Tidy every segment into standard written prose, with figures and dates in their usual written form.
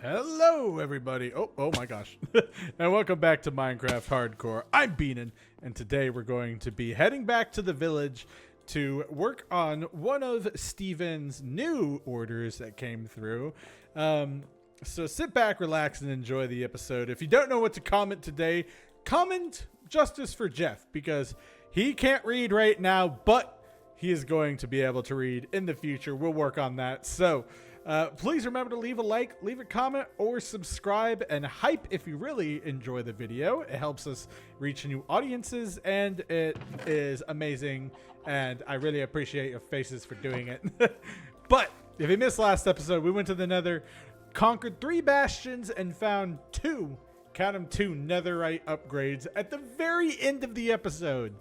Hello, everybody. Oh my gosh. And welcome back to Minecraft Hardcore. I'm Beanin, and today we're going to be heading back to the village to work on one of Steven's new orders that came through. So sit back, relax, and enjoy the episode. If you don't know what to comment today, comment justice for Jeff, because he can't read right now, but he is going to be able to read in the future. We'll work on that. So please remember to leave a like, leave a comment, or subscribe, and hype if you really enjoy the video. It helps us reach new audiences, and it is amazing, and I really appreciate your faces for doing it. But if you missed last episode, we went to the nether, conquered 3 bastions, and found 2, count them, 2 netherite upgrades at the very end of the episode.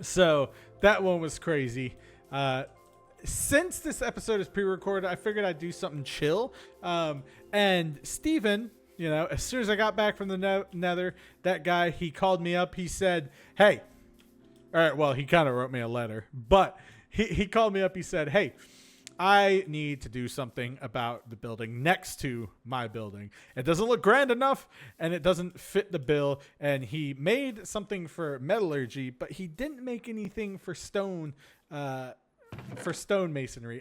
So that one was crazy. Since this episode is pre-recorded, I figured I'd do something chill. And Steven, you know, as soon as I got back from the nether, that guy, he called me up. He said, hey, all right, well, he kind of wrote me a letter, but he called me up. He said, hey, I need to do something about the building next to my building. It doesn't look grand enough, and it doesn't fit the bill. And he made something for metallurgy, but he didn't make anything for stone masonry.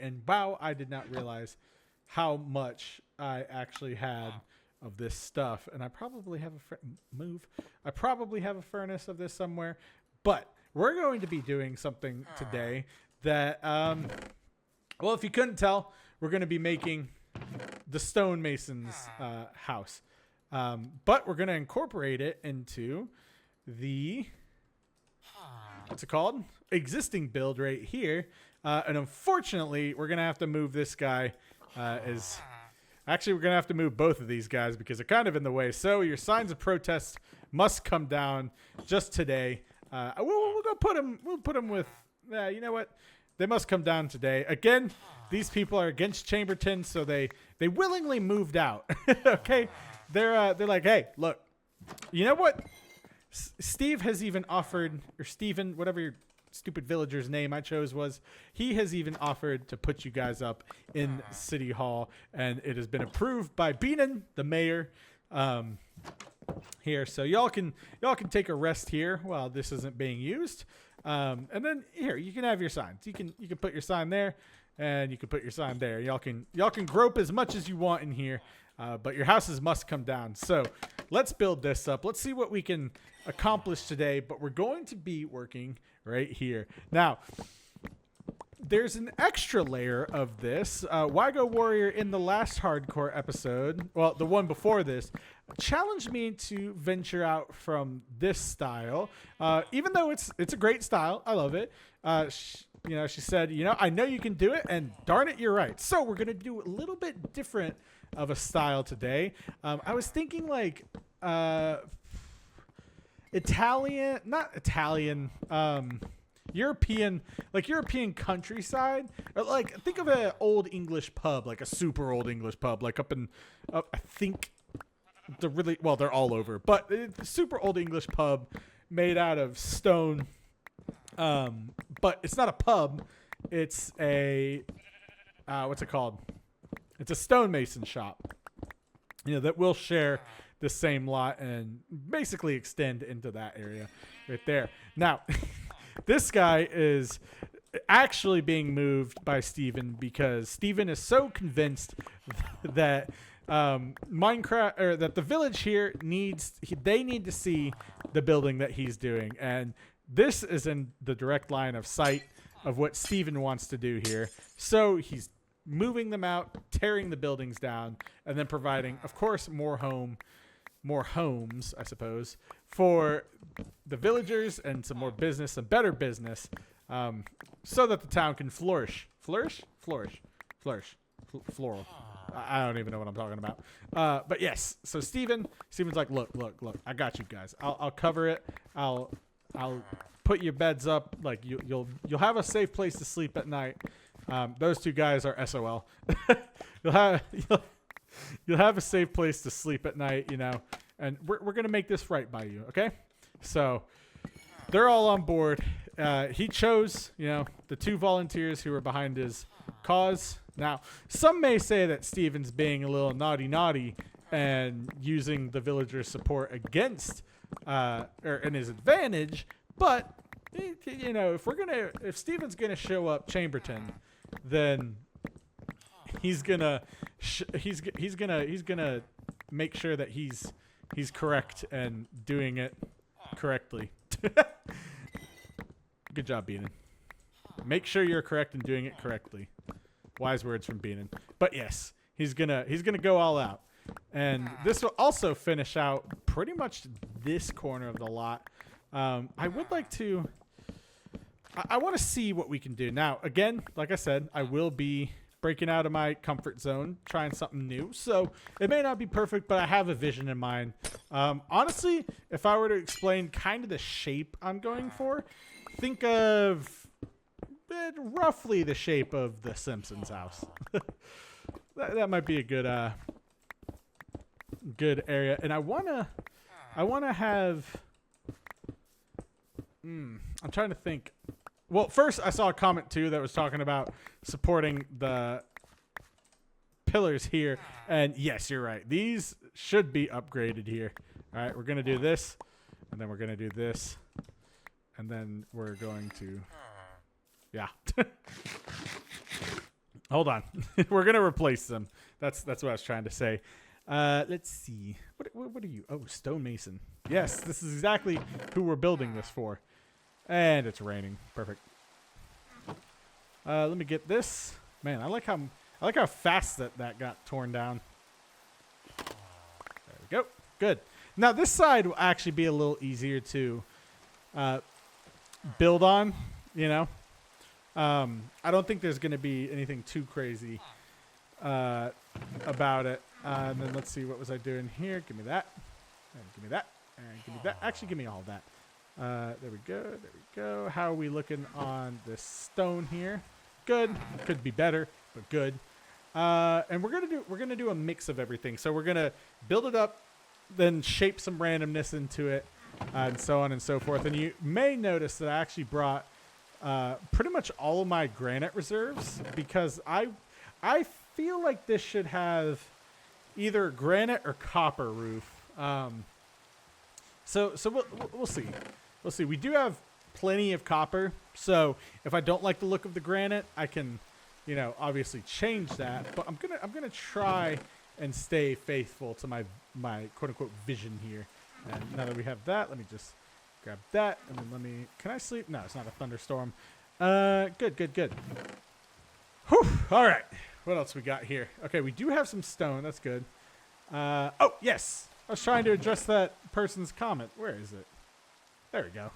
And wow, I did not realize how much I actually had of this stuff. And I probably have I probably have a furnace of this somewhere, but we're going to be doing something today that, well, if you couldn't tell, we're going to be making the stonemason's house. But we're going to incorporate it into the, what's it called? Existing build right here. And unfortunately, we're going to have to move this guy. Actually, we're going to have to move both of these guys because they're kind of in the way. So your signs of protest must come down just today. We'll go put them. We'll put them with, you know what? They must come down today. Again, these people are against Chamberton, so they willingly moved out. Okay, they're like, hey, look, you know what? Steve has even offered, or Steven, whatever your stupid villager's name I chose was, he has even offered to put you guys up in City Hall, and it has been approved by Beanin, the mayor, here. So y'all can take a rest here while this isn't being used. And then here, you can have your signs. You can put your sign there, and you can put your sign there. Y'all can grope as much as you want in here, but your houses must come down. So let's build this up. Let's see what we can accomplish today. But we're going to be working right here. Now, there's an extra layer of this. Wygo Warrior in the last hardcore episode, well, the one before this, challenged me to venture out from this style. Even though it's a great style, I love it. She said, I know you can do it, and darn it, you're right. So we're gonna do a little bit different of a style today. I was thinking like European countryside, or like think of an old English pub, like a super old English pub, like I think they're all over, but it's a super old English pub made out of stone. But it's not a pub, it's a what's it called? It's a stonemason shop. That will share the same lot and basically extend into that area right there. Now, this guy is actually being moved by Steven because Steven is so convinced that Minecraft, or that the village here need to see the building that he's doing, and this is in the direct line of sight of what Steven wants to do here. So he's moving them out, tearing the buildings down, and then providing, of course, more homes, I suppose, for the villagers, and some more business, some better business, so that the town can flourish. Floral. I don't even know what I'm talking about. But yes, so Steven's like, look, I got you guys. I'll cover it. I'll put your beds up. Like you'll have a safe place to sleep at night. Those 2 guys are SOL. You'll have a safe place to sleep at night, and we're gonna make this right by you, okay? So they're all on board. He chose, the 2 volunteers who were behind his cause, Now, some may say that Steven's being a little naughty and using the villager's support against or in his advantage, but you know, if Steven's gonna show up Chamberton, then he's gonna make sure that he's correct and doing it correctly. Good job, Beanon. Make sure you're correct and doing it correctly. Wise words from Beanon. But yes, he's gonna go all out, and this will also finish out pretty much this corner of the lot. I would like to. I want to see what we can do now. Again, like I said, I will be breaking out of my comfort zone, trying something new. So it may not be perfect, but I have a vision in mind. Honestly, if I were to explain kind of the shape I'm going for, think of roughly the shape of the Simpsons house. that might be a good area. And I wanna have. I'm trying to think. Well, first I saw a comment too that was talking about supporting the pillars here, and yes, you're right. These should be upgraded here. All right, we're gonna do this, and then we're gonna do this, and then we're going to, yeah. Hold on, we're gonna replace them. That's what I was trying to say. Let's see. What are you? Oh, stonemason. Yes, this is exactly who we're building this for. And it's raining. Perfect. Let me get this. Man, I like how fast that got torn down. There we go. Good. Now this side will actually be a little easier to build on, you know. I don't think there's going to be anything too crazy about it. And then let's see, what was I doing here? Give me that. And give me that. And give me that. Actually, give me all of that. There we go. There we go. How are we looking on this stone here? Good. Could be better, but good. And we're gonna do a mix of everything. So we're gonna build it up, then shape some randomness into it, and so on and so forth. And you may notice that I actually brought pretty much all of my granite reserves, because I feel like this should have either granite or copper roof. So we'll see. We'll see. We do have plenty of copper, so if I don't like the look of the granite, I can, you know, obviously change that. But I'm gonna try and stay faithful to my quote unquote vision here. And now that we have that, let me just grab that, and then can I sleep? No, it's not a thunderstorm. Good. Whew. All right. What else we got here? Okay, we do have some stone. That's good. Oh yes. I was trying to address that person's comment. Where is it? There we go.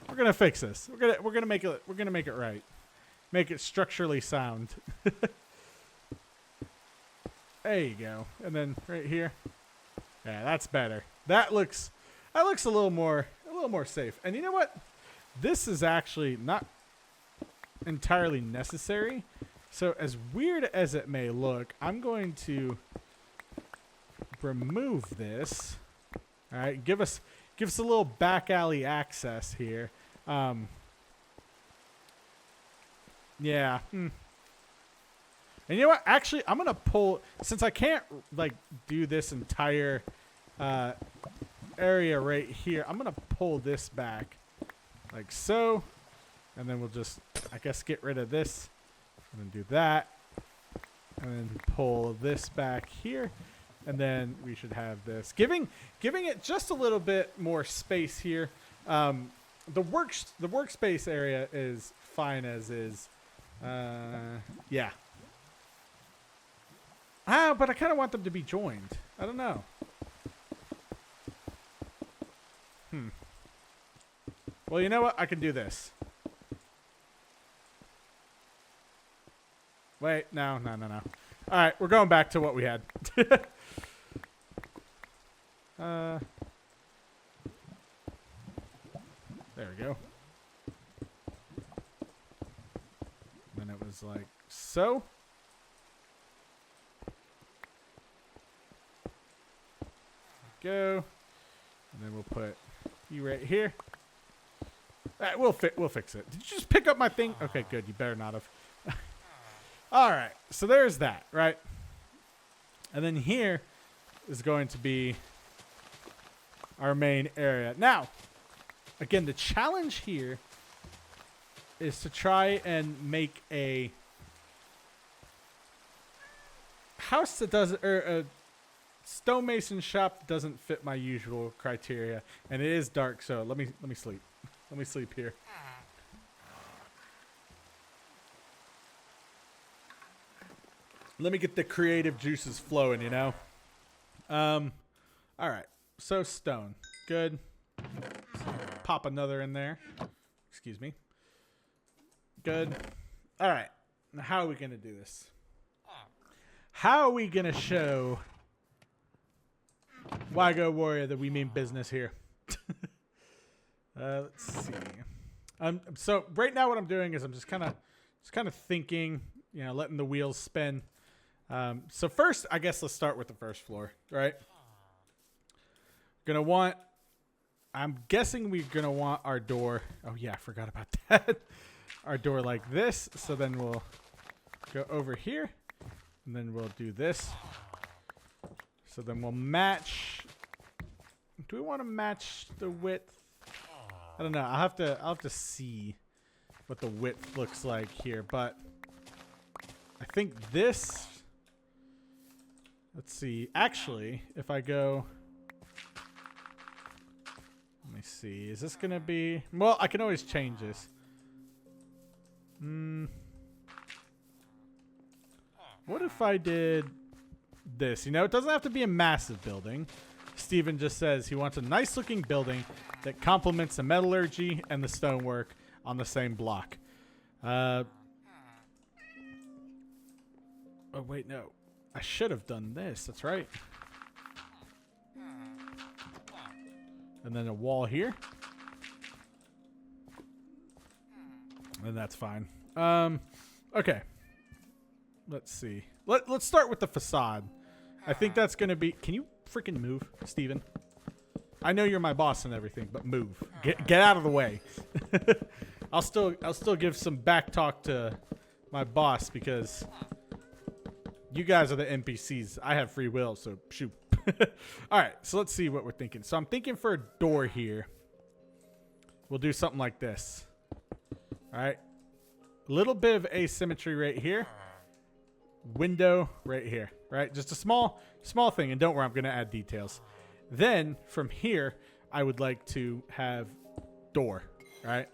We're gonna fix this. We're gonna make it right. Make it structurally sound. There you go. And then right here. Yeah, that's better. That looks a little more safe. And you know what? This is actually not entirely necessary. So as weird as it may look, I'm going to remove this. All right, give us a little back alley access here. Yeah. And you know what? Actually, I'm gonna pull, since I can't like do this entire area right here. I'm gonna pull this back like so, and then we'll just, I guess, get rid of this, and then do that, and then pull this back here. And then we should have this, giving it just a little bit more space here. The workspace area is fine as is. Yeah. But I kind of want them to be joined. I don't know. Well, you know what? I can do this. Wait, no. All right, we're going back to what we had. There we go. And then it was like so. Go. And then we'll put you right here. We'll fix it. Did you just pick up my thing? Okay, good. You better not have. All right. So there's that, right? And then here is going to be our main area. Now, again, the challenge here is to try and make a house that doesn't, or a stonemason shop that doesn't fit my usual criteria. And it is dark, so let me sleep. Let me sleep here. Let me get the creative juices flowing, you know? All right. So stone. Good. Pop another in there. Excuse me. Good. All right. Now, how are we going to do this? How are we going to show Wygo Warrior that we mean business here? Let's see. So right now what I'm doing is I'm just kind of thinking, you know, letting the wheels spin. So first, I guess let's start with the first floor, right? I'm guessing we're gonna want our door. Oh yeah, I forgot about that. Our door like this. So then we'll go over here, and then we'll do this. So then we'll match. Do we want to match the width? I don't know. I'll have to see what the width looks like here, but I think this. Let's see. Actually, if I go, let me see. Is this gonna be? Well, I can always change this. What if I did this? You know, it doesn't have to be a massive building. Steven just says he wants a nice-looking building that complements the metallurgy and the stonework on the same block. Oh wait, no. I should have done this. That's right. And then a wall here. And that's fine. Okay. Let's see. Let's start with the facade. I think that's going to be... Can you freaking move, Steven? I know you're my boss and everything, but move. Get out of the way. I'll still give some back talk to my boss because you guys are the NPCs. I have free will, so shoot. All right, so let's see what we're thinking. So I'm thinking for a door here. We'll do something like this. All right. A little bit of asymmetry right here. Window right here, right? Just a small thing, and don't worry, I'm going to add details. Then from here, I would like to have door, right?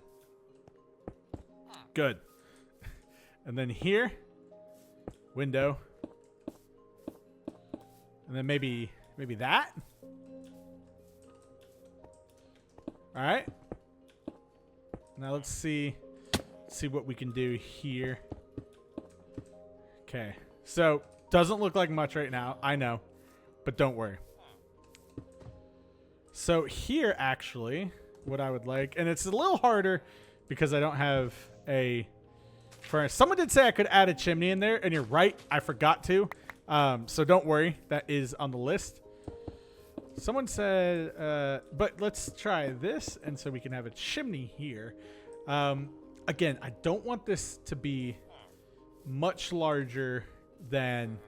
Good. And then here, window. And then maybe that. All right. Now let's see what we can do here. Okay. So, doesn't look like much right now. I know. But don't worry. So, here actually, what I would like, and it's a little harder because I don't have a furnace. Someone did say I could add a chimney in there, and you're right. I forgot to. So don't worry. That is on the list. Someone said, but let's try this, and so we can have a chimney here. Again, I don't want this to be much larger than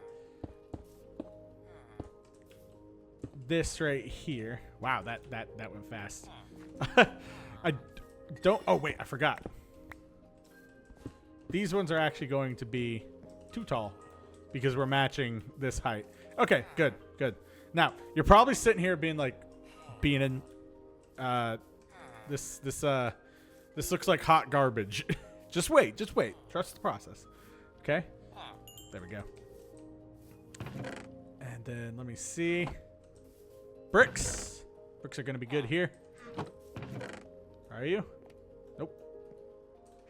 this right here. Wow, that went fast. I don't... Oh, wait, I forgot. These ones are actually going to be too tall because we're matching this height. Okay, good. Now, you're probably sitting here being like, Beanin, this looks like hot garbage. Just wait. Trust the process. Okay? There we go. And then let me see. Bricks. Bricks are going to be good here. Are you? Nope.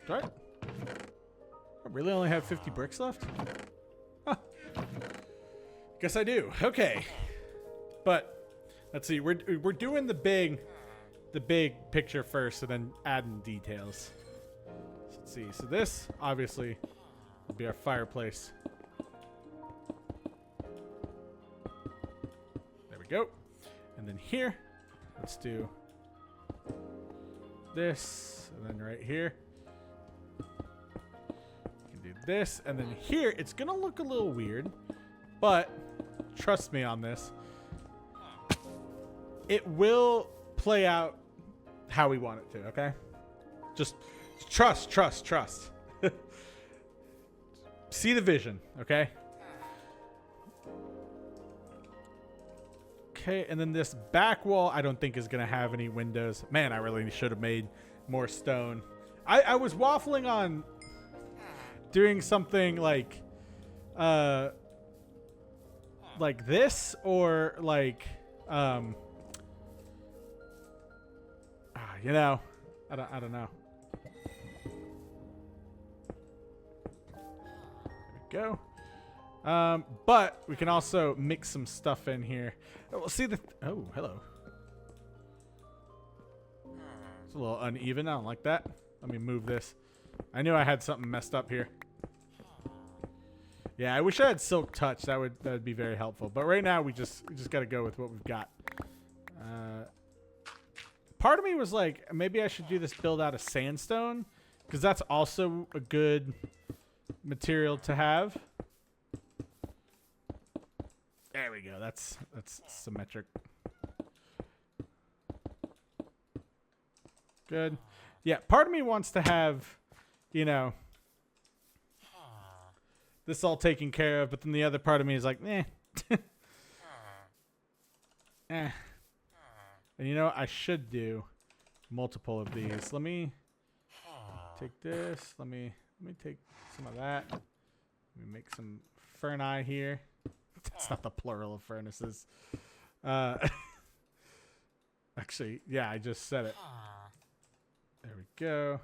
All right. I really only have 50 bricks left? Huh. Guess I do. Okay. But let's see. We're doing the big picture first, and then adding details. So let's see. So this obviously will be our fireplace. There we go. And then here, let's do this, and then right here, we can do this, and then here, it's going to look a little weird, but trust me on this. It will play out how we want it to, okay? Just trust. See the vision, okay? Okay, and then this back wall I don't think is going to have any windows. Man, I really should have made more stone. I was waffling on doing something like this or like you know, I don't know. There we go. But we can also mix some stuff in here. We'll see the oh, hello. It's a little uneven. I don't like that. Let me move this. I knew I had something messed up here. Yeah, I wish I had silk touch. That would be very helpful. But right now we just got to go with what we've got. Part of me was like, maybe I should do this build out of sandstone, because that's also a good material to have. There we go. That's symmetric. Good. Yeah, part of me wants to have, you know, this all taken care of, but then the other part of me is like, eh. Eh. And you know what? I should do multiple of these. Let me take this. Let me take some of that. Let me make some ferni here. That's not the plural of furnaces. Actually, yeah, I just said it. There we go.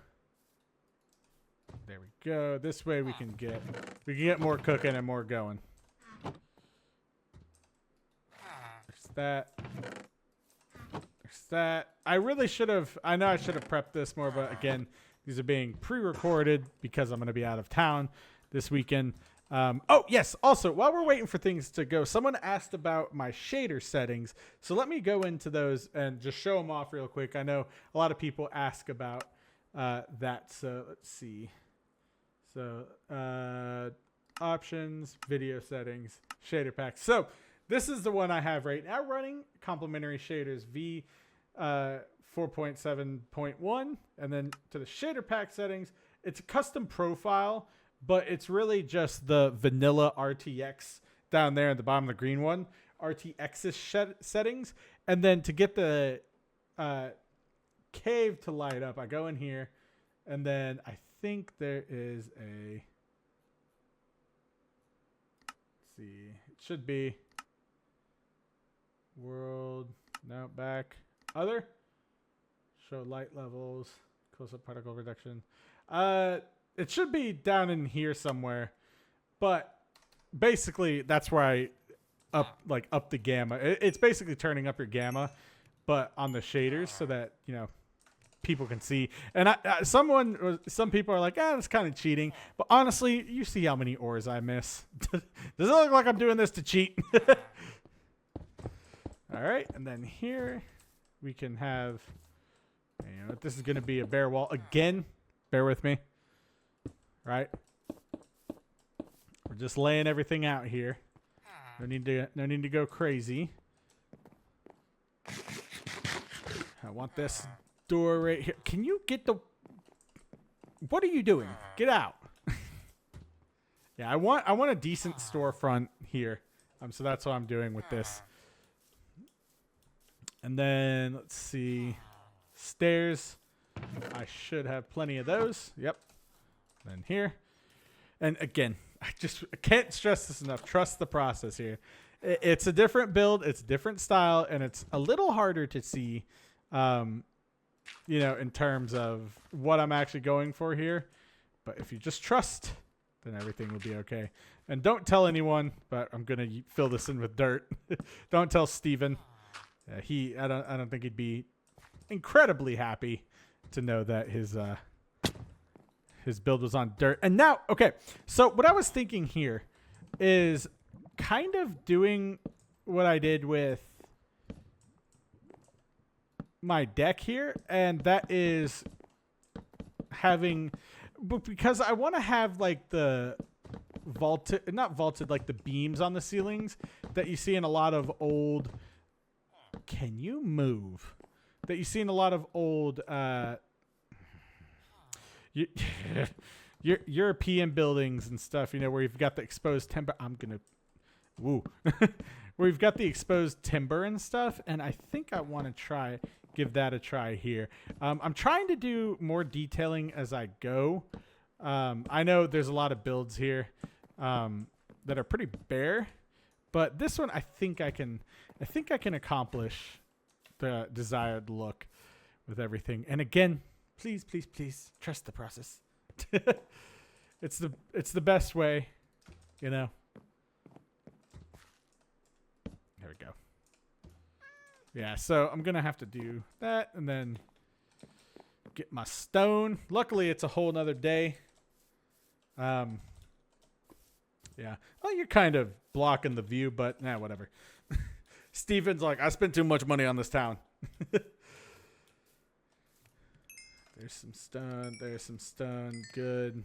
There we go. This way we can get more cooking and more going. There's that. There's that. I really should have. I know I should have prepped this more, but again, these are being pre-recorded because I'm going to be out of town this weekend. Oh, yes. Also, while we're waiting for things to go, someone asked about my shader settings. So let me go into those and just show them off real quick. I know a lot of people ask about that. So let's see. So options, video settings, shader packs. So this is the one I have right now running. Complementary shaders V 4.7.1. And then to the shader pack settings, it's a custom profile, but it's really just the vanilla RTX down there at the bottom of the green one. RTX's settings. And then to get the cave to light up, I go in here, and then I think there is a... Let's see. It should be... World... No, back. Other? Show light levels. Close-up particle reduction. It should be down in here somewhere, but basically that's where I up the gamma. It's basically turning up your gamma, but on the shaders so that, you know, people can see. And some people are like, that's kind of cheating. But honestly, you see how many ores I miss. Does it look like I'm doing this to cheat? All right, and then here we can have, you know, this is going to be a bare wall again. Bear with me. Right, we're just laying everything out here. No need to go crazy. I want this door right here. Can you get the? What are you doing? Get out! Yeah, I want a decent storefront here. So that's what I'm doing with this. And then let's see, stairs. I should have plenty of those. Yep. And here, and again, I can't stress this enough. Trust the process here. It's a different build, it's a different style, and it's a little harder to see, you know, in terms of what I'm actually going for here. But if you just trust, then everything will be okay. And don't tell anyone, but I'm gonna fill this in with dirt. Don't tell Steven. I don't think he'd be incredibly happy to know that his build was on dirt. And now, okay, so what I was thinking here is kind of doing what I did with my deck here, and that is having but because I want to have like the vaulted, not vaulted, like the beams on the ceilings that you see in a lot of old. Can you move? That you see in a lot of old European buildings and stuff, you know, where you've got the exposed timber. I'm gonna, woo, where you've got the exposed timber and stuff. And I think I want to give that a try here. I'm trying to do more detailing as I go. I know there's a lot of builds here that are pretty bare, but this one I think I can accomplish the desired look with everything. And again, please, please, please trust the process. It's the best way, you know. There we go. Yeah, so I'm gonna have to do that and then get my stone. Luckily, it's a whole nother day. Yeah. Well, you're kind of blocking the view, but nah, whatever. Steven's like, I spent too much money on this town. There's some stone. There's some stone. Good.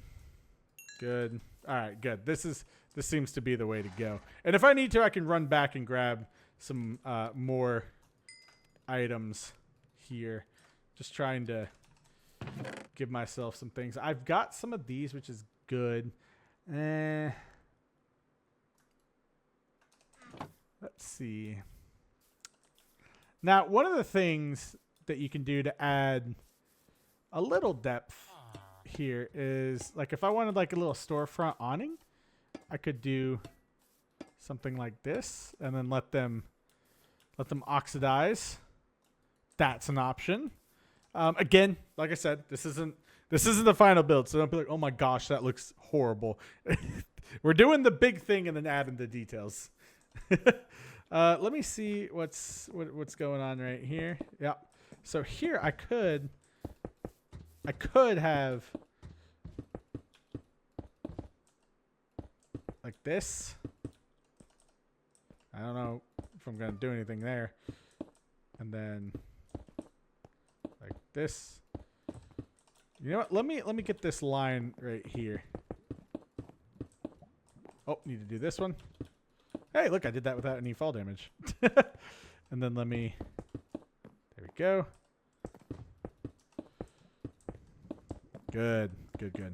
Good. All right, good. This seems to be the way to go. And if I need to, I can run back and grab some more items here. Just trying to give myself some things. I've got some of these, which is good. Let's see. Now, one of the things that you can do to add a little depth here is, like, if I wanted like a little storefront awning, I could do something like this and then let them oxidize. That's an option. Again, like I said, this isn't the final build, so don't be like, oh my gosh, that looks horrible. We're doing the big thing and then adding the details. Let me see what's going on right here. Yeah. So here I could have like this. I don't know if I'm gonna do anything there. And then like this. You know what? Let me get this line right here. Oh, need to do this one. Hey, look, I did that without any fall damage. And then let me, there we go. Good, good, good.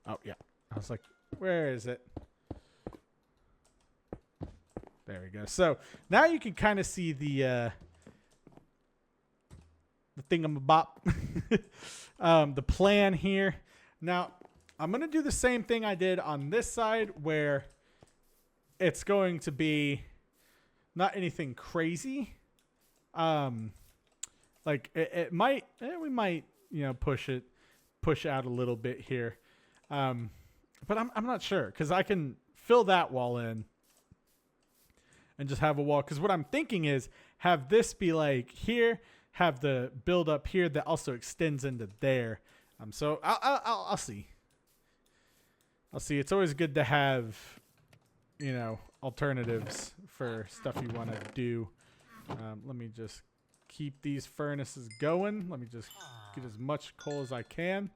Oh, yeah. I was like, where is it? There we go. So now you can kind of see the thingamabop, the plan here. Now, I'm going to do the same thing I did on this side, where it's going to be not anything crazy. Like it might, we might, you know, push out a little bit here. But I'm not sure, because I can fill that wall in and just have a wall. Because what I'm thinking is have this be like here, have the build up here that also extends into there. So I'll see. I'll see. It's always good to have, you know, alternatives for stuff you want to do. Let me just keep these furnaces going. Let me just get as much coal as I can.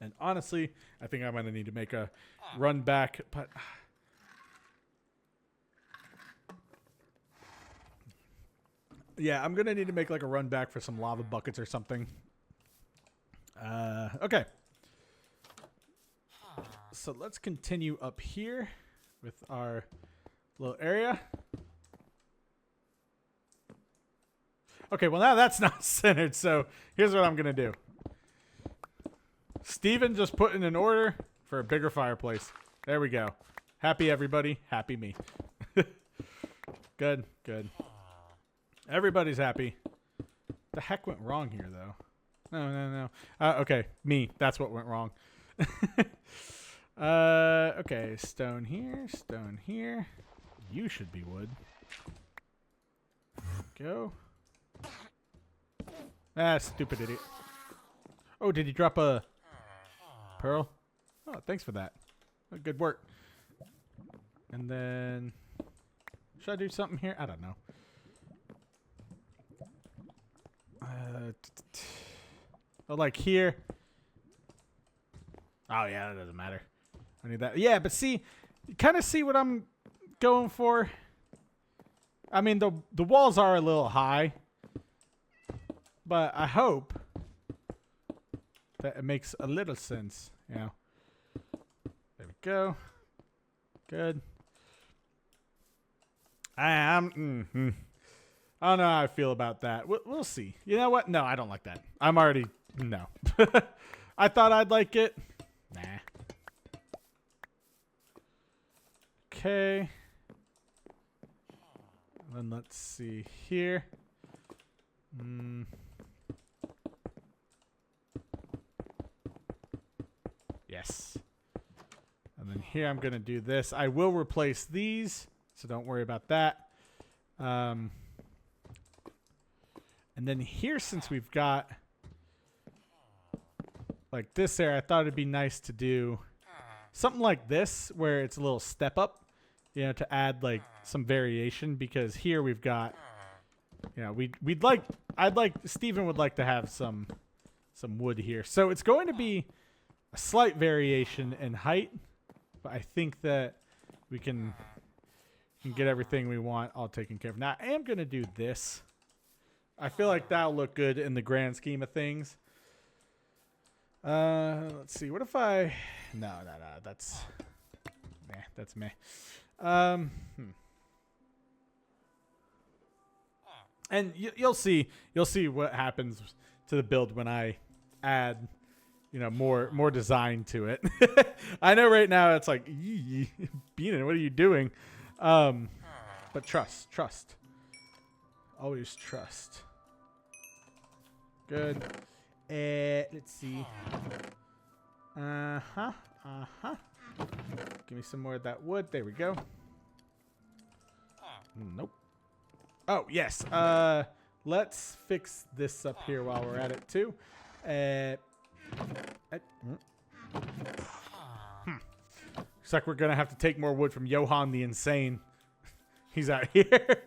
And honestly, I think I'm going to need to make a run back. But yeah, I'm going to need to make like a run back for some lava buckets or something. Okay. So let's continue up here with our little area. Okay, well now that's not centered, so here's what I'm going to do. Steven just put in an order for a bigger fireplace. There we go. Happy everybody, happy me. Good, good. Everybody's happy. The heck went wrong here, though? No. Okay, me. That's what went wrong. Okay, stone here, stone here. You should be wood. Go. Ah, stupid idiot. Oh, did he drop a pearl? Oh, thanks for that. Oh, good work. And then, should I do something here? I don't know. Oh, like here. Oh yeah, that doesn't matter. I need that. Yeah, but see, you kind of see what I'm going for. I mean, the walls are a little high, but I hope that it makes a little sense. You know. There we go. Good. I don't know how I feel about that. We'll see. You know what? No, I don't like that. I'm already no. I thought I'd like it. Nah. Okay. And then let's see here. Yes. And then here I'm going to do this. I will replace these, so don't worry about that. And then here, since we've got like this there, I thought it'd be nice to do something like this where it's a little step up, you know, to add like some variation, because here we've got, you know, Steven would like to have some wood here. So it's going to be a slight variation in height, but I think that we can get everything we want all taken care of. Now I am going to do this. I feel like that'll look good in the grand scheme of things. Let's see. What if I... No. That's... Nah, that's meh. And you'll see what happens to the build when I add, you know, more design to it. I know right now it's like, Beanin, what are you doing? But trust. Always trust. Good. Let's see. Give me some more of that wood. There we go. Nope. Oh, yes. Let's fix this up here while we're at it, too. Looks like we're going to have to take more wood from Johan the Insane. He's out here.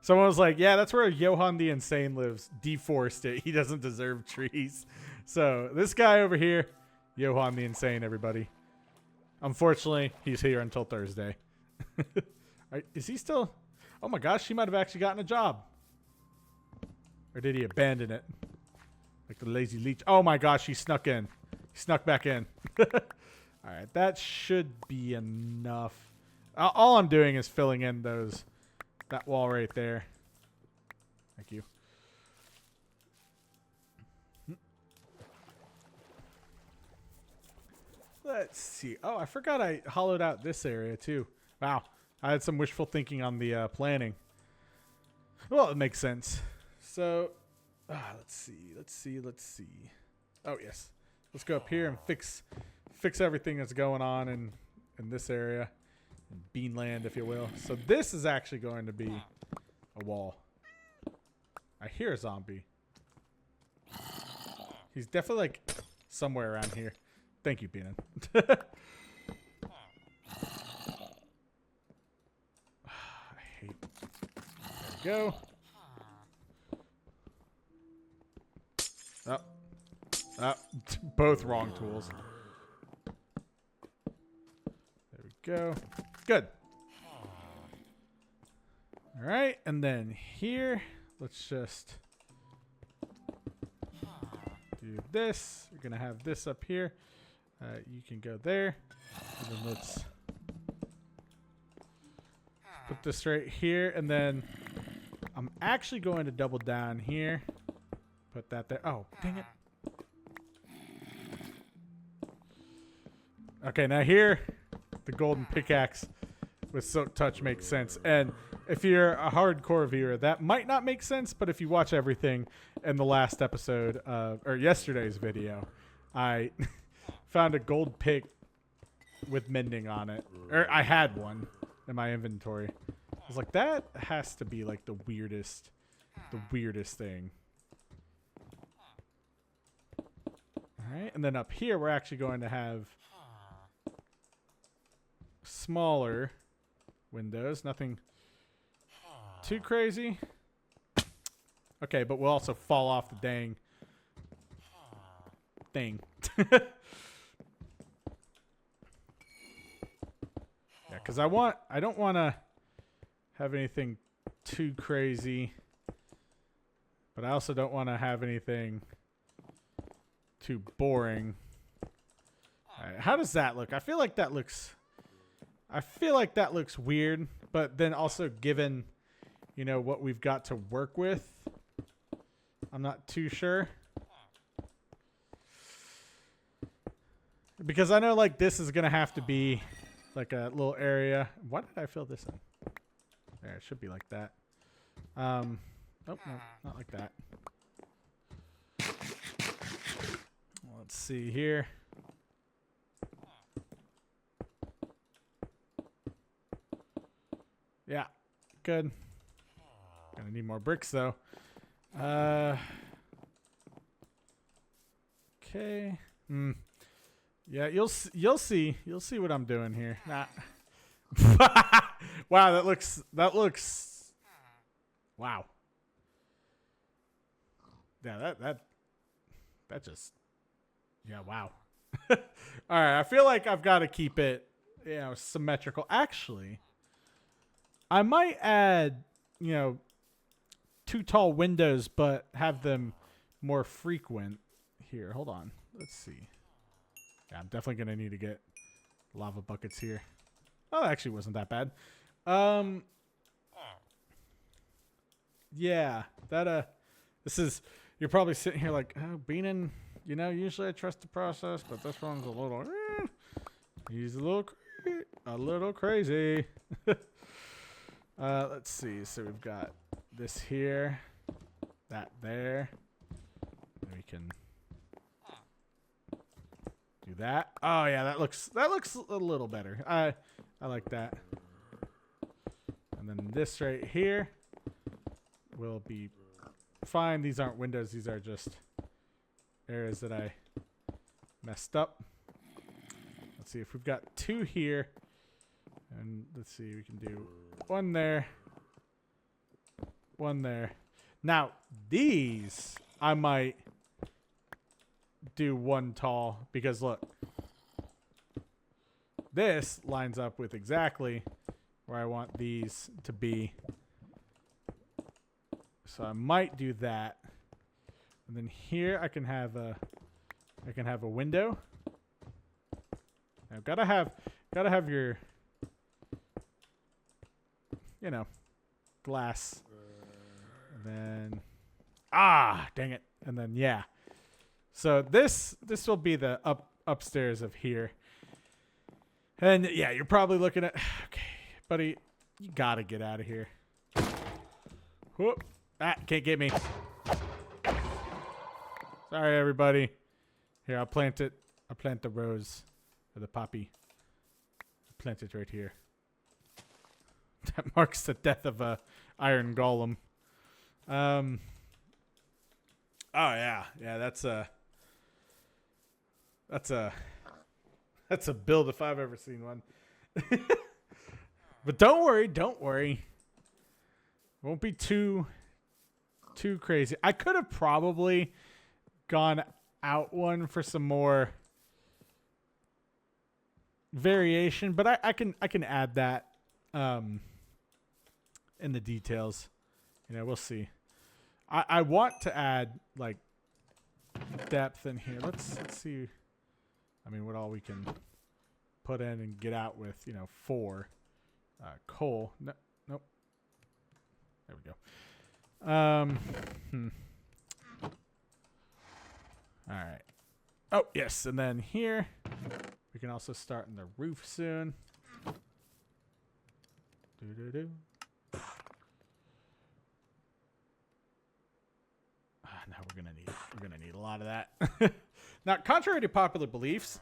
Someone was like, yeah, that's where Johan the Insane lives. Deforest it. He doesn't deserve trees. So this guy over here, Johan the Insane, everybody. Unfortunately, he's here until Thursday. Is he still? Oh my gosh, he might have actually gotten a job. Or did he abandon it? Like the lazy leech. Oh my gosh, he snuck in. He snuck back in. Alright, that should be enough. All I'm doing is filling in that wall right there. Thank you. Let's see. Oh, I forgot I hollowed out this area too. Wow. I had some wishful thinking on the planning. Well, it makes sense. So, let's see. Oh, yes. Let's go up here and fix everything that's going on in this area. Beanland, if you will. So this is actually going to be a wall. I hear a zombie. He's definitely like somewhere around here. Thank you, Beanin. I hate. There we go. Oh, both wrong tools. There we go. Good. All right, and then here, let's just do this. We're gonna have this up here. You can go there, and then let's put this right here, and then I'm actually going to double down here. Put that there. Oh, dang it. Okay, now here, the golden pickaxe with Silk Touch makes sense. And if you're a hardcore viewer, that might not make sense, but if you watch everything in the last episode, or yesterday's video, I found a gold pick with mending on it. Or I had one in my inventory. I was like, that has to be like the weirdest thing. Alright, and then up here, we're actually going to have smaller windows. Nothing too crazy. Okay, but we'll also fall off the dang thing. Yeah, because I don't want to have anything too crazy, but I also don't want to have anything too boring. All right, how does that look? I feel like that looks weird, but then also given, you know, what we've got to work with, I'm not too sure. Because I know like this is going to have to be like a little area. Why did I fill this in? There, it should be like that. Oh, no, not like that. Let's see here. Yeah, good. Gonna need more bricks though. Okay. Yeah, you'll see what I'm doing here. Nah. Wow, that looks wow. Yeah, that just, yeah, wow. All right, I feel like I've got to keep it, you know, symmetrical. Actually, I might add, you know, 2 tall windows, but have them more frequent. Here, hold on. Let's see. Yeah, I'm definitely going to need to get lava buckets here. Oh, that actually wasn't that bad. Yeah, that, this is, you're probably sitting here like, oh, Beanin, you know, usually I trust the process, but this one's a little, he's a little crazy. Let's see. So we've got this here, that there. And we can do that. Oh yeah, that looks a little better. I like that. And then this right here will be fine. These aren't windows. These are just areas that I messed up. Let's see if we've got 2 here. And let's see, we can do 1 there. 1 there. Now, these I might do 1 tall because look, this lines up with exactly where I want these to be. So I might do that. And then here I can have a window. I've gotta have your, you know, glass. And then, dang it. And then, yeah. So this will be the upstairs of here. And yeah, you're probably looking at, okay, buddy, you gotta get out of here. Whoop. Can't get me. Sorry, everybody. Here, I'll plant it. I'll plant the rose or the poppy. I'll plant it right here. That marks the death of a iron golem. Oh yeah, that's a build if I've ever seen one. But don't worry. Won't be too crazy. I could have probably gone out one for some more variation, but I can add that in the details. You know, we'll see. I want to add like depth in here. Let's see. I mean, what all we can put in and get out with, you know, 4 coal. No, nope. There we go. All right. Oh, yes. And then here, we can also start in the roof soon. Doo-doo-doo. Now we're gonna need a lot of that. Now, contrary to popular beliefs,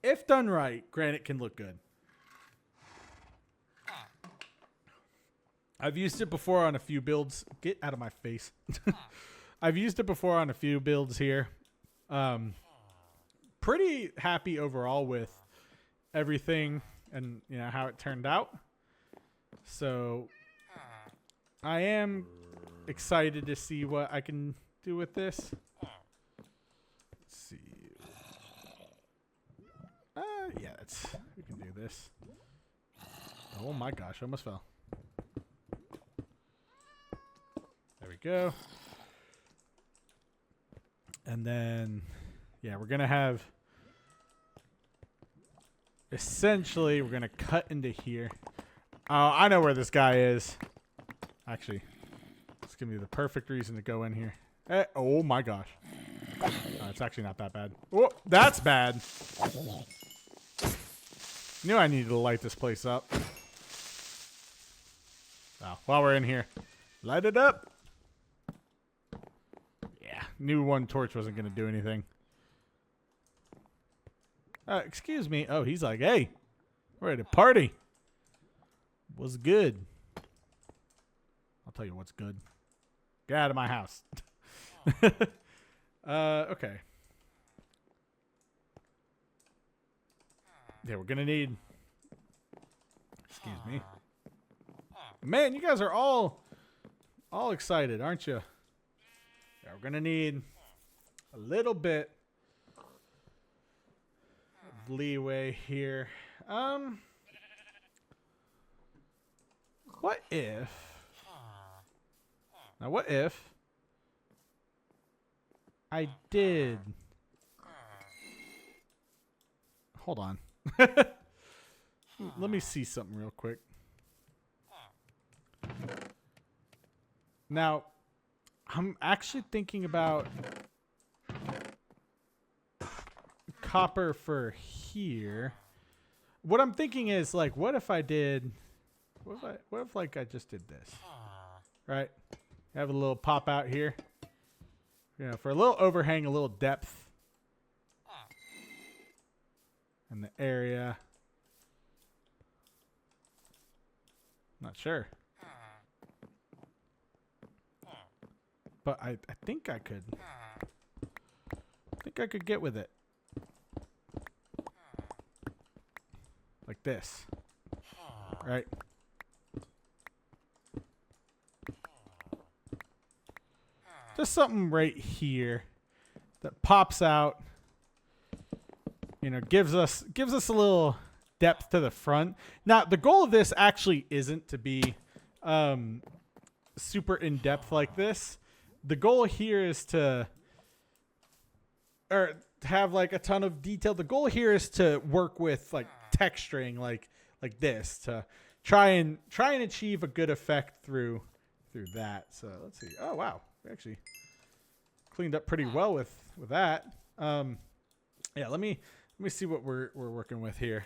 if done right, granite can look good. I've used it before on a few builds. Get out of my face. I've used it before on a few builds here. Pretty happy overall with everything and, you know, how it turned out. So I am excited to see what I can do with this. Let's see. Yeah, we can do this. Oh my gosh, I almost fell. There we go. And then, yeah, we're going to have, essentially, we're going to cut into here. Oh, I know where this guy is. Actually, it's going to be the perfect reason to go in here. Oh my gosh. Oh, it's actually not that bad. Oh, that's bad. Knew I needed to light this place up. Oh, while we're in here, light it up. Yeah, knew one torch wasn't going to do anything. Excuse me. Oh, he's like, hey, we're ready to party. What's good? I'll tell you what's good. Get out of my house. Okay. Yeah, we're gonna need. Excuse me. Man, you guys are all excited, aren't you? Yeah, we're gonna need a little bit of leeway here. What if? Now, what if I did? Hold on. Let me see something real quick. Now, I'm actually thinking about copper for here. What I'm thinking is, like, what if I did... What if like, I just did this? Right? Have a little pop out here. You know, for a little overhang, a little depth. In the area. Not sure. But I think I could. I think I could get with it. Like this. Right? Just something right here that pops out. You know, gives us a little depth to the front. Now, the goal of this actually isn't to be super in depth like this. The goal here is to have like a ton of detail. The goal here is to work with like texturing like this to try and achieve a good effect through that. So let's see. Oh wow, we actually cleaned up pretty well with that. Yeah, let me see what we're working with here.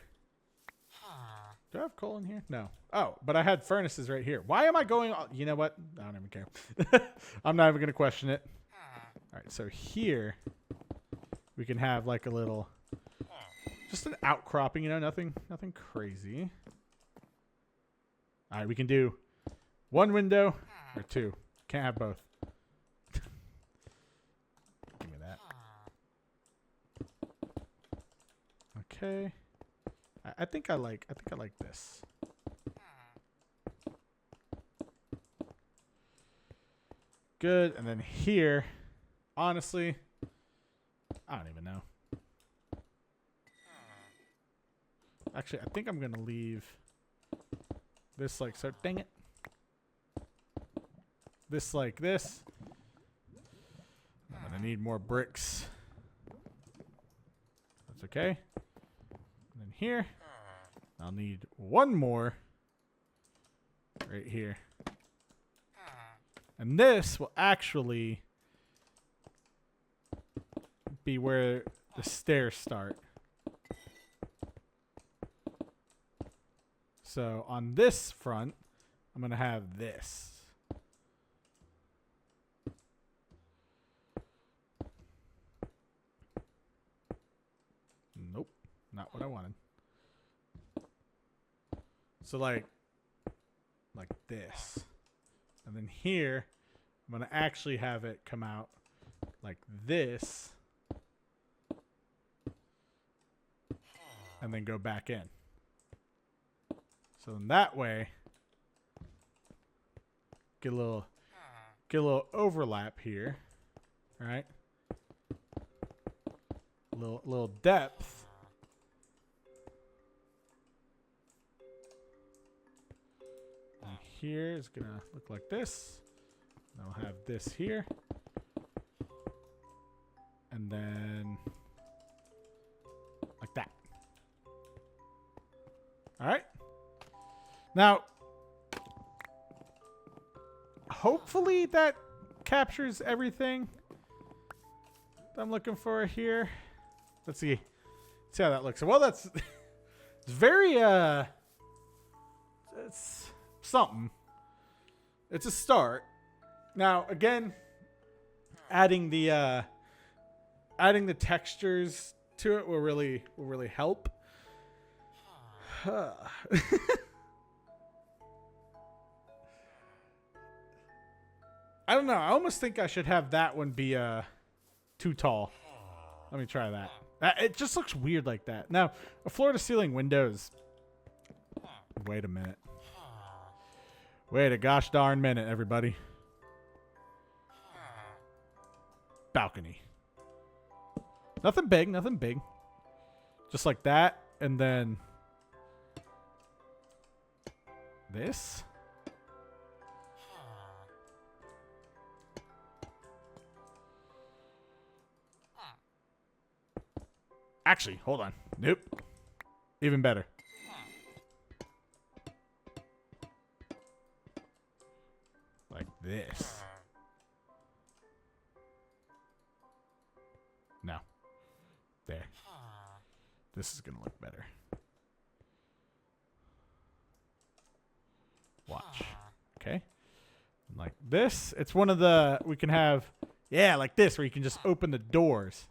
Do I have coal in here? No. Oh, but I had furnaces right here. Why am I going? You know what? I don't even care. I'm not even going to question it. All right, so here we can have like a little, just an outcropping. You know, nothing crazy. All right, we can do one window or two. Can't have both. Give me that. Okay. I think I like this. Good. And then here, honestly, I don't even know. Actually, I think I'm going to leave this like so. Dang it. This like this. I'm going to need more bricks. That's okay. And then here, I'll need one more right here. And this will actually be where the stairs start. So on this front, I'm going to have this. Nope, not what I wanted. So like this. And then here, I'm going to actually have it come out like this. And then go back in. So in that way, get a little get a little overlap here, right? Little depth. And here is gonna look like this. And I'll have this here, and then like that. All right. Now, hopefully that captures everything that I'm looking for here. Let's see how that looks. Well, that's it's very it's something. It's a start. Now, again, adding the textures to it will really help. I don't know. I almost think I should have that one be too tall. Let me try that. It just looks weird like that. Now, a floor-to-ceiling windows. Wait a minute. Wait a gosh darn minute, everybody. Balcony. Nothing big, nothing big. Just like that, and then this. Actually, hold on. Nope. Even better. Like this. No. There. This is going to look better. Watch. Okay. Like this. It's one of the... We can have... Yeah, like this, where you can just open the doors.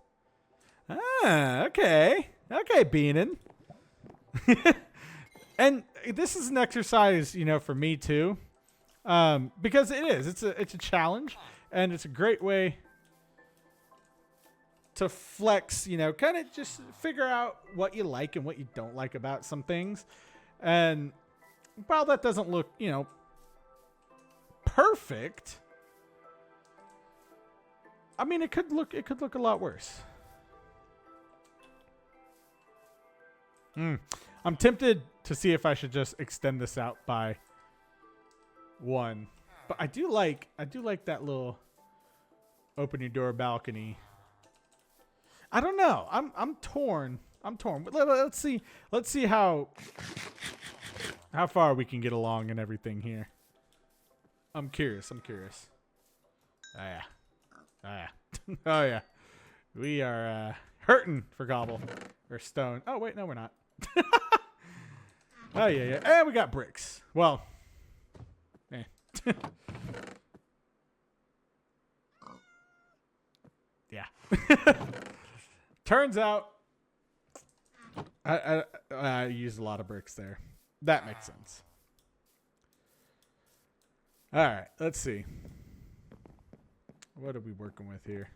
Ah, okay. Okay, Beanin. And this is an exercise, you know, for me too. Because it is. It's a challenge, and it's a great way to flex, you know, kind of just figure out what you like and what you don't like about some things. And while that doesn't look, you know, perfect, I mean, it could look a lot worse. I'm tempted to see if I should just extend this out by one. But I do like that little open your door balcony. I don't know. I'm torn. But let's see how far we can get along and everything here. I'm curious. Oh yeah. Oh yeah. We are hurting for gobble or stone. Oh wait, no, we're not. Oh yeah. And we got bricks. Well, yeah. Turns out I used a lot of bricks there. That makes sense. All right, let's see. What are we working with here?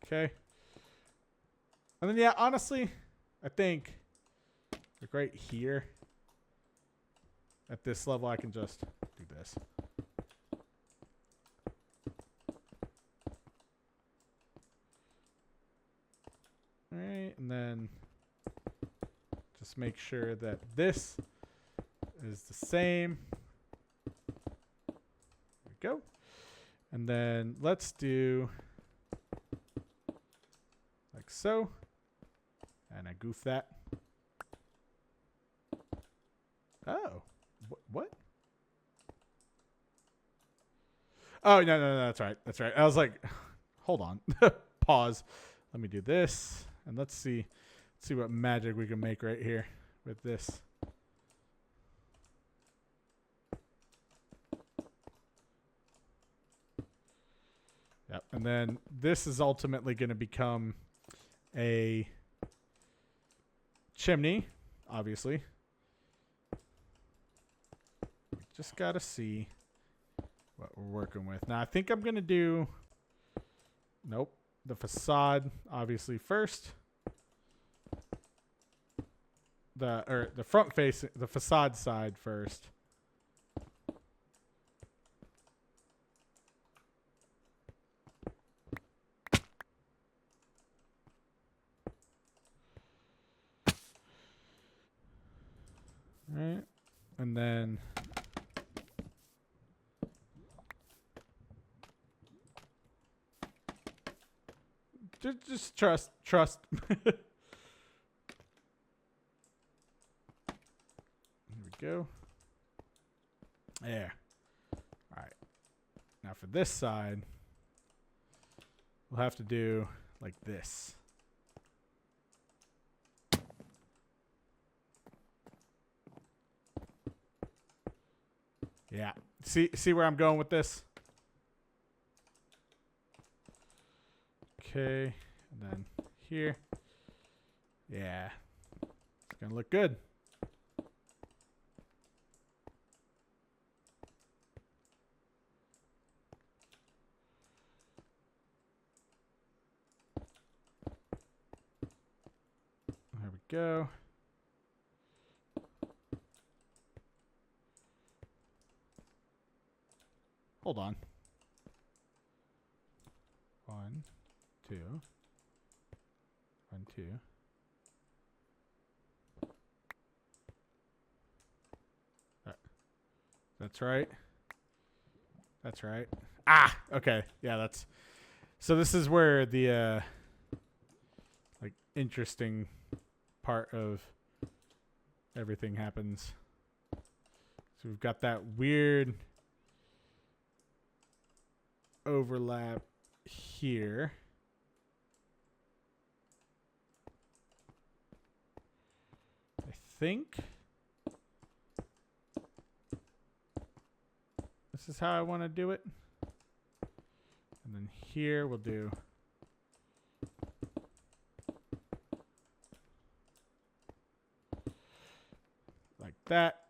Okay. And then, yeah, honestly, I think like right here at this level, I can just do this. All right. And then just make sure that this is the same. There we go. And then let's do like so. And I goof that. Oh. What? Oh, no, that's right. That's right. I was like, hold on. Pause. Let me do this. And let's see what magic we can make right here with this. Yep. And then this is ultimately going to become a chimney, obviously. We just got to see what we're working with. Now, I think I'm going to do... Nope. the facade obviously first. The front facing, the facade side first. All right. And then just trust. Here we go. There. All right. Now for this side, we'll have to do like this. Yeah. See where I'm going with this? Okay. And then here. Yeah. It's going to look good. There we go. Hold on. 1, 2. 1, 2. That's right. That's right. Ah, okay. Yeah, that's... So this is where the, like, interesting part of everything happens. So we've got that weird overlap here. I think this is how I want to do it. And then here we'll do like that.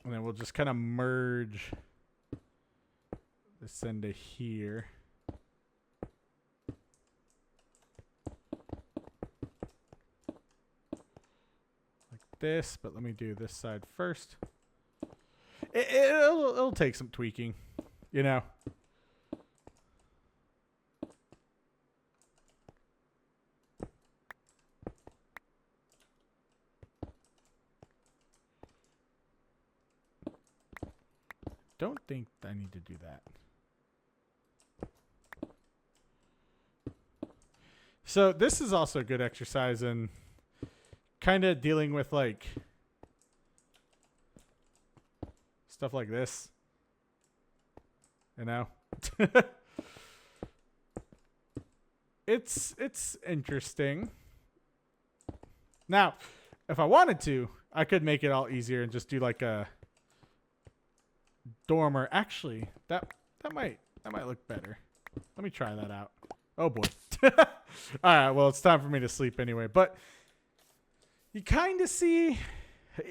And then we'll just kind of merge this into here. Like this, but let me do this side first. It'll take some tweaking, you know. Don't think I need to do that. So this is also a good exercise in kind of dealing with like stuff like this, you know. It's interesting. Now, if I wanted to, I could make it all easier and just do like a dormer. Actually, that might look better. Let me try that out. Oh boy. All right, well, it's time for me to sleep anyway, but you kind of see,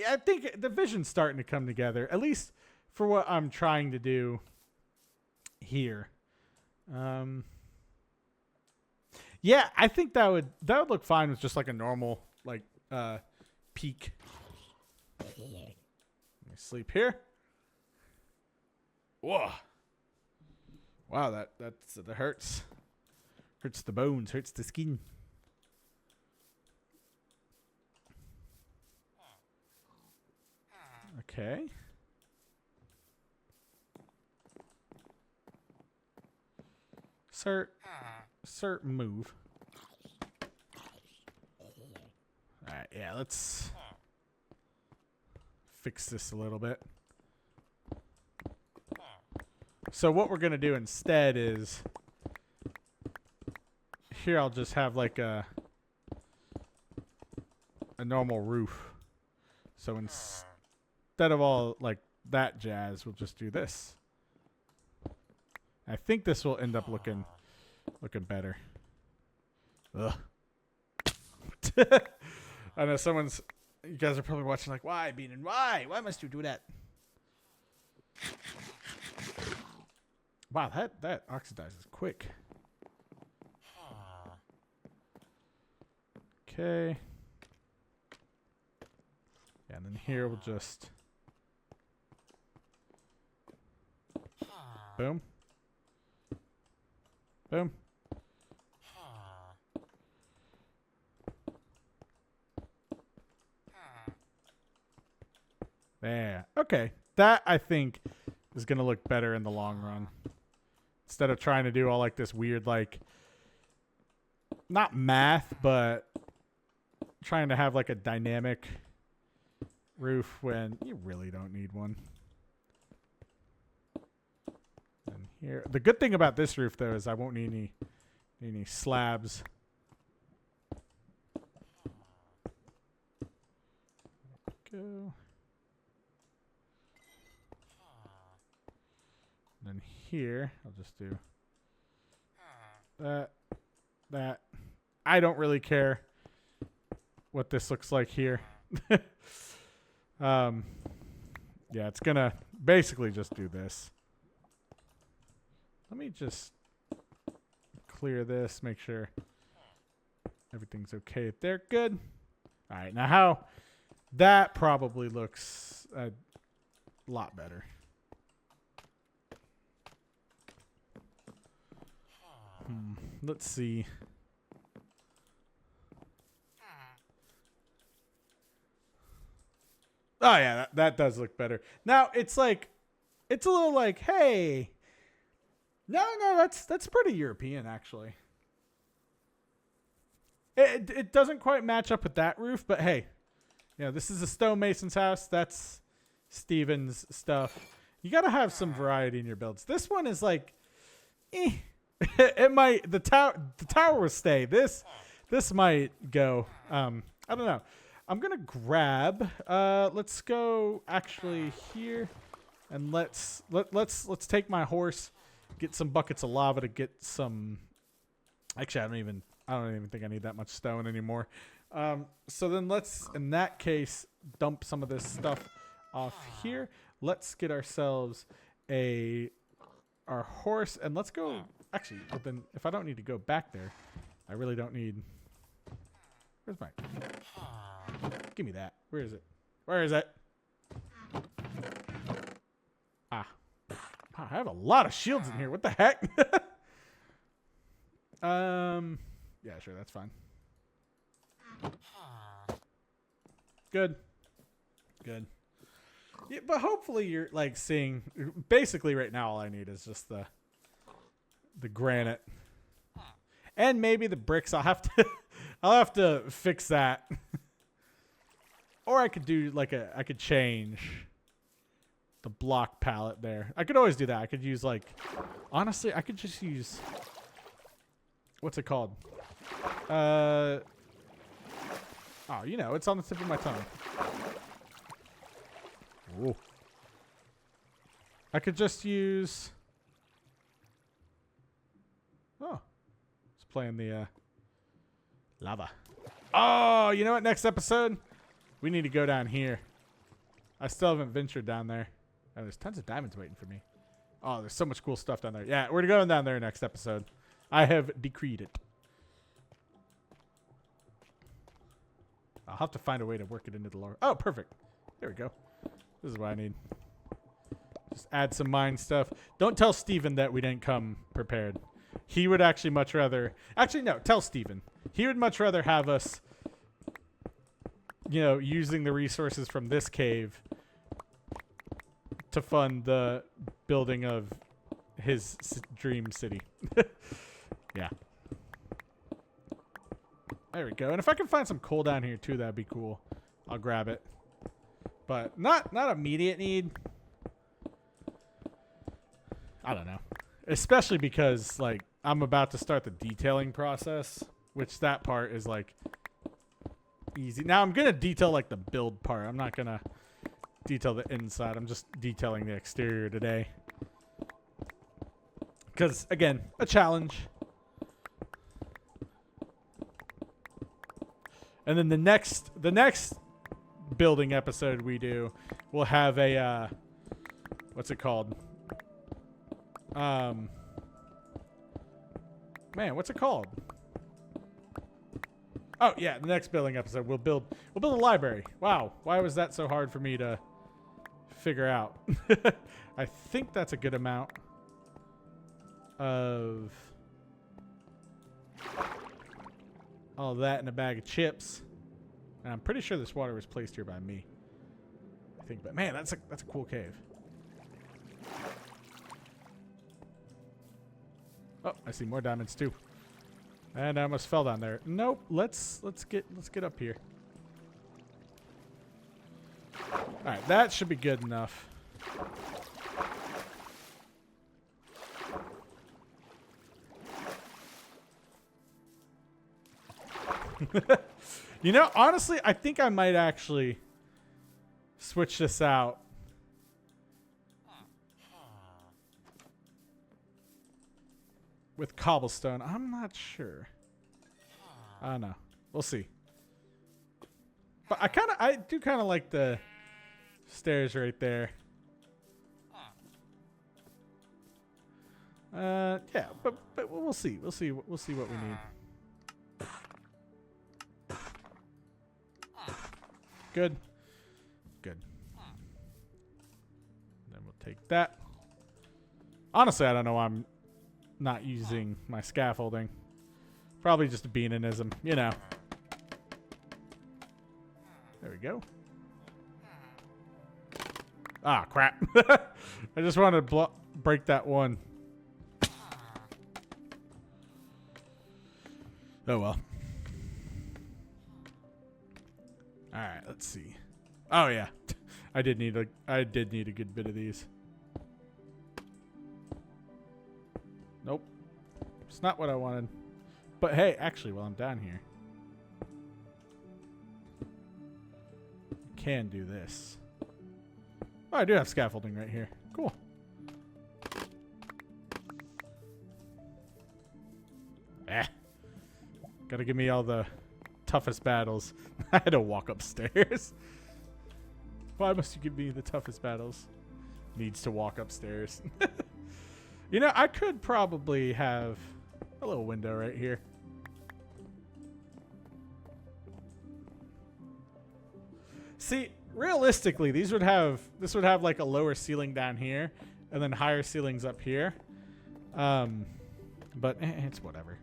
I think the vision's starting to come together, at least for what I'm trying to do here. Yeah, I think that would look fine with just like a normal like peak. Let me sleep here. Whoa. Wow, that hurts. Hurts the bones, hurts the skin. Okay. Sir, move. Alright, yeah, let's fix this a little bit. So what we're going to do instead is... Here I'll just have like a normal roof. So instead of all like that jazz, we'll just do this. I think this will end up looking better. Ugh. I know you guys are probably watching like, why, Beanin? Why must you do that? Wow, that oxidizes quick. Okay. Yeah, and then here we'll just boom. Boom. There. Okay. That, I think, is going to look better in the long run. Instead of trying to do all like this weird, like, not math, but trying to have like a dynamic roof when you really don't need one. And here, the good thing about this roof though is I won't need any slabs. Go. And then here, I'll just do that. I don't really care what this looks like here. Yeah, it's gonna basically just do this. Let me just clear this, make sure everything's okay there. Good. All right, now how that probably looks a lot better. Let's see. Oh yeah, that does look better. Now it's like, it's a little like, hey, no, that's pretty European actually. It doesn't quite match up with that roof, but hey, you know, this is a stonemason's house. That's Steven's stuff. You gotta have some variety in your builds. This one is like, it might, the tower will stay. This might go. I don't know. I'm gonna grab. Let's go actually here, and let's take my horse, get some buckets of lava to get some. Actually, I don't even think I need that much stone anymore. So then let's, in that case, dump some of this stuff off here. Let's get ourselves our horse, and let's go. Actually, but then if I don't need to go back there, I really don't need. Where's my? Give me that. Where is it? Where is it? Ah. Wow, I have a lot of shields in here. What the heck? Yeah, sure, that's fine. Good. Good. Yeah, but hopefully you're like seeing, basically right now all I need is just the granite. And maybe the bricks. I'll have to fix that. Or I could do like I could change the block palette there. I could always do that. I could use like, honestly, I could just use, what's it called? Oh, you know, it's on the tip of my tongue. Ooh. I could just use, oh, it's playing the lava. Oh, you know what? Next episode, we need to go down here. I still haven't ventured down there. Oh, there's tons of diamonds waiting for me. Oh, there's so much cool stuff down there. Yeah, we're going down there next episode. I have decreed it. I'll have to find a way to work it into the lore. Oh, perfect. There we go. This is what I need. Just add some mine stuff. Don't tell Steven that we didn't come prepared. He would actually much rather... Actually, no. Tell Steven. He would much rather have us, you know, using the resources from this cave to fund the building of his dream city. Yeah. There we go. And if I can find some coal down here too, that'd be cool. I'll grab it. But not immediate need. I don't know. Especially because like I'm about to start the detailing process, which that part is like easy. Now I'm gonna detail like the build part. I'm not gonna detail the inside. I'm just detailing the exterior today. Because again, a challenge. And then the next building episode we do, we'll have a what's it called? Man, what's it called? Oh yeah, the next building episode we'll build a library. Wow, why was that so hard for me to figure out? I think that's a good amount of all that in a bag of chips. And I'm pretty sure this water was placed here by me. I think, but man, that's a cool cave. Oh, I see more diamonds too. And I almost fell down there. Nope. Let's get up here. All right, that should be good enough. You know, honestly, I think I might actually switch this out. With cobblestone. I'm not sure. I don't know. We'll see. But I do kind of like the stairs right there. Yeah, but we'll see. We'll see what we need. Good. Good. Then we'll take that. Honestly, I don't know why I'm not using my scaffolding. Probably just a beanism, you know. There we go. Ah, crap. I just wanted to break that one. Oh well. All right, let's see. Oh yeah, I did need a good bit of these. Nope, it's not what I wanted. But hey, actually, while I'm down here, I can do this. Oh, I do have scaffolding right here. Cool. Gotta give me all the toughest battles. I had to walk upstairs. Why must you give me the toughest battles? Needs to walk upstairs. You know, I could probably have a little window right here. See, realistically, this would have like a lower ceiling down here and then higher ceilings up here. But it's whatever.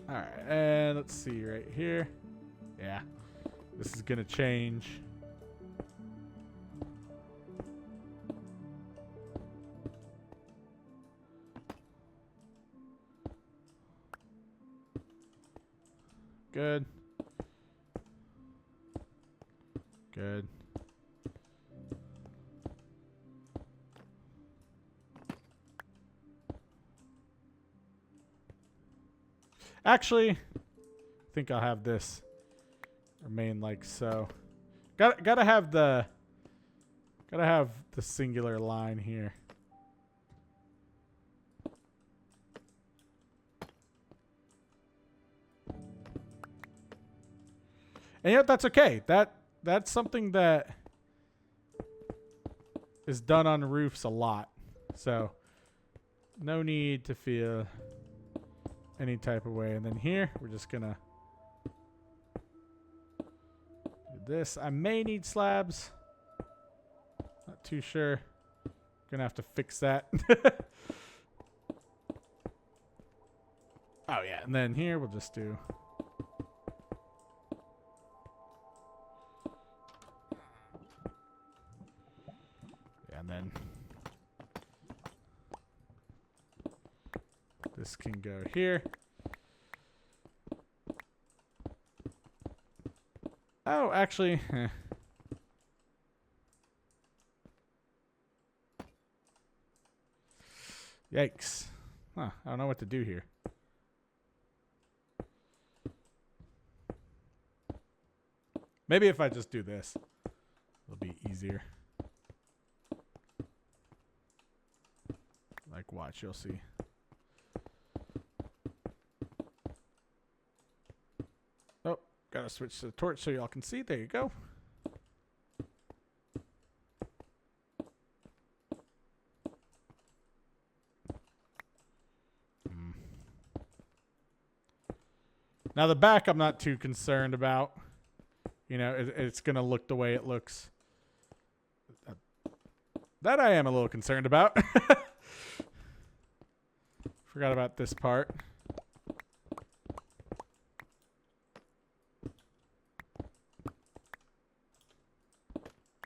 All right, and let's see right here. Yeah, this is gonna change. Good. Good. Actually, I think I'll have this remain like so. Gotta have the singular line here. And yet that's okay. That's something that is done on roofs a lot. So no need to feel any type of way. And then here, we're just gonna do this. I may need slabs. Not too sure. Gonna have to fix that. Oh yeah, and then here we'll just do and then this can go here. Oh, actually, yikes. Huh, I don't know what to do here. Maybe if I just do this, it'll be easier. Like, watch, you'll see. Oh, gotta switch to the torch so y'all can see. There you go. Now the back I'm not too concerned about. You know, it's going to look the way it looks. That I am a little concerned about. Forgot about this part.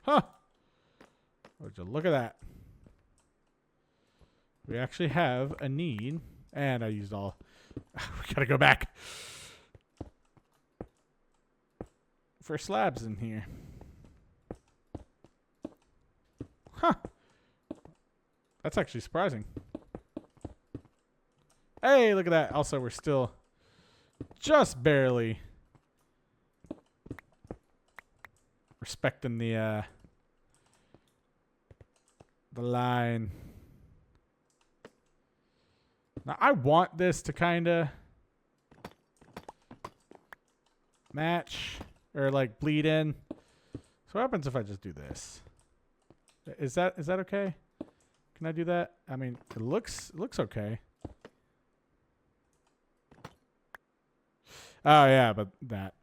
Huh. Would you look at that? We actually have a need. And I used all. We gotta go back. For slabs in here. Huh. That's actually surprising. Hey, look at that. Also, we're still just barely respecting the line. Now, I want this to kind of match or like bleed in. So what happens if I just do this? Is that okay? Can I do that? I mean, it looks okay. Oh yeah, but that.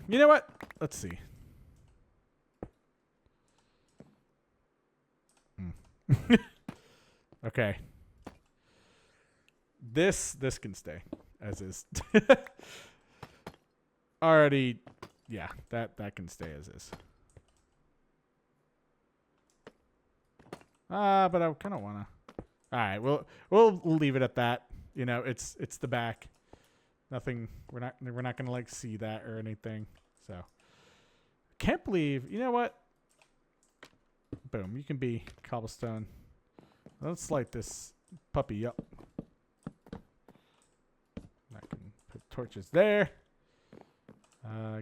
You know what? Let's see. Okay. This can stay as is. Already, yeah, that can stay as is. But I kind of wanna. All right, we'll leave it at that. You know, it's the back. Nothing. We're not gonna like see that or anything. So, can't believe. You know what? Boom. You can be cobblestone. Let's light this puppy up. I can put torches there.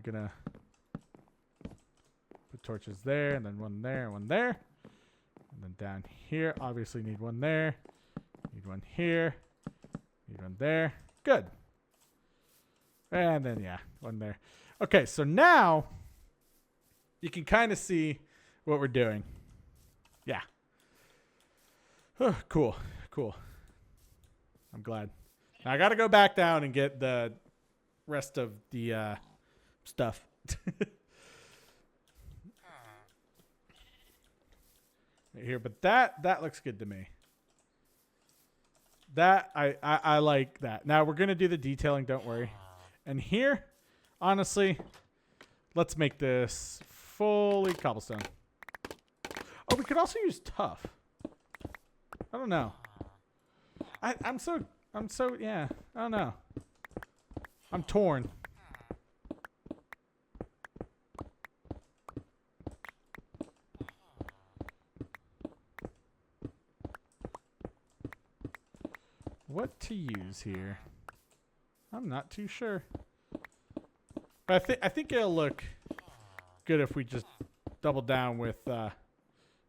Gonna put torches there, and then one there, and one there. And then down here, obviously need one there. Need one here. Need one there. Good. And then, yeah, one there. Okay, so now you can kind of see what we're doing. Yeah. Cool. I'm glad. Now I got to go back down and get the rest of the stuff. Right here, but that looks good to me. That I like that. Now we're gonna do the detailing. Don't worry. And here, honestly, let's make this fully cobblestone. Oh, we could also use tough. I don't know. I'm so yeah. I don't know. I'm torn. What to use here? I'm not too sure. But I think it'll look good if we just double down with oh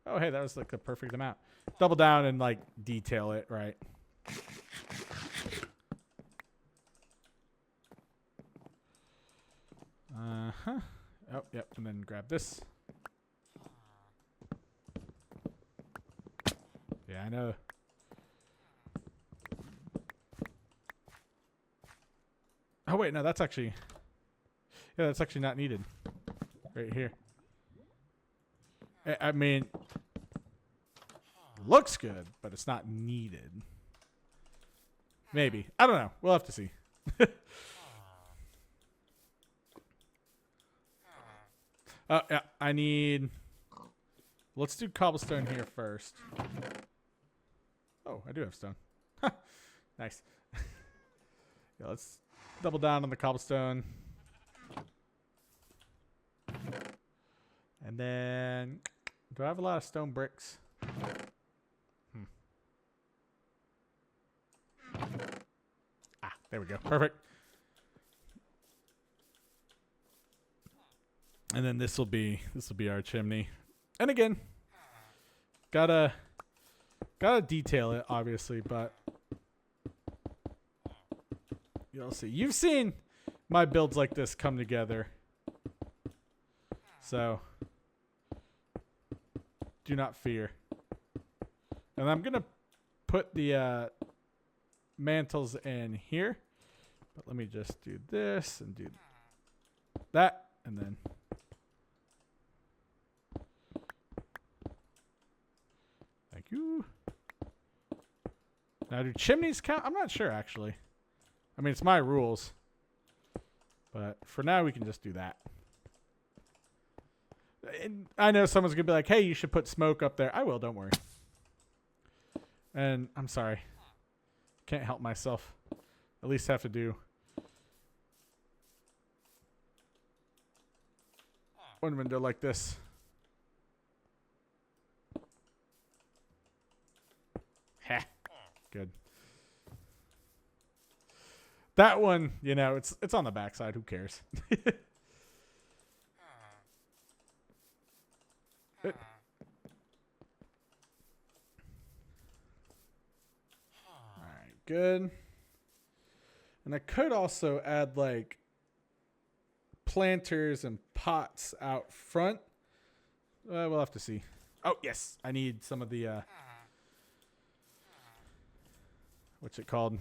hey, that was like the perfect amount. Double down and like detail it, right? Uh-huh. Oh, yep, and then grab this. Yeah, I know. Oh wait, no, that's actually not needed. Right here. I mean, looks good, but it's not needed. Maybe. I don't know. We'll have to see. Yeah, I need. Let's do cobblestone here first. Oh, I do have stone. Nice. Yeah, let's double down on the cobblestone. And then, do I have a lot of stone bricks? Ah, there we go. Perfect. And then this will be our chimney. And again, gotta detail it obviously, but you'll see. You've seen my builds like this come together. So do not fear. And I'm gonna put the mantles in here. But let me just do this and do that. And then... Thank you. Now, do chimneys count? I'm not sure, actually. I mean, it's my rules. But for now, we can just do that. And I know someone's going to be like, hey, you should put smoke up there. I will, don't worry. And I'm sorry. Can't help myself. At least have to do one window like this. Heh. Good. That one, you know, it's on the backside. Who cares? All right, good. And I could also add like planters and pots out front. We'll have to see. Oh, yes. I need some of the what's it called?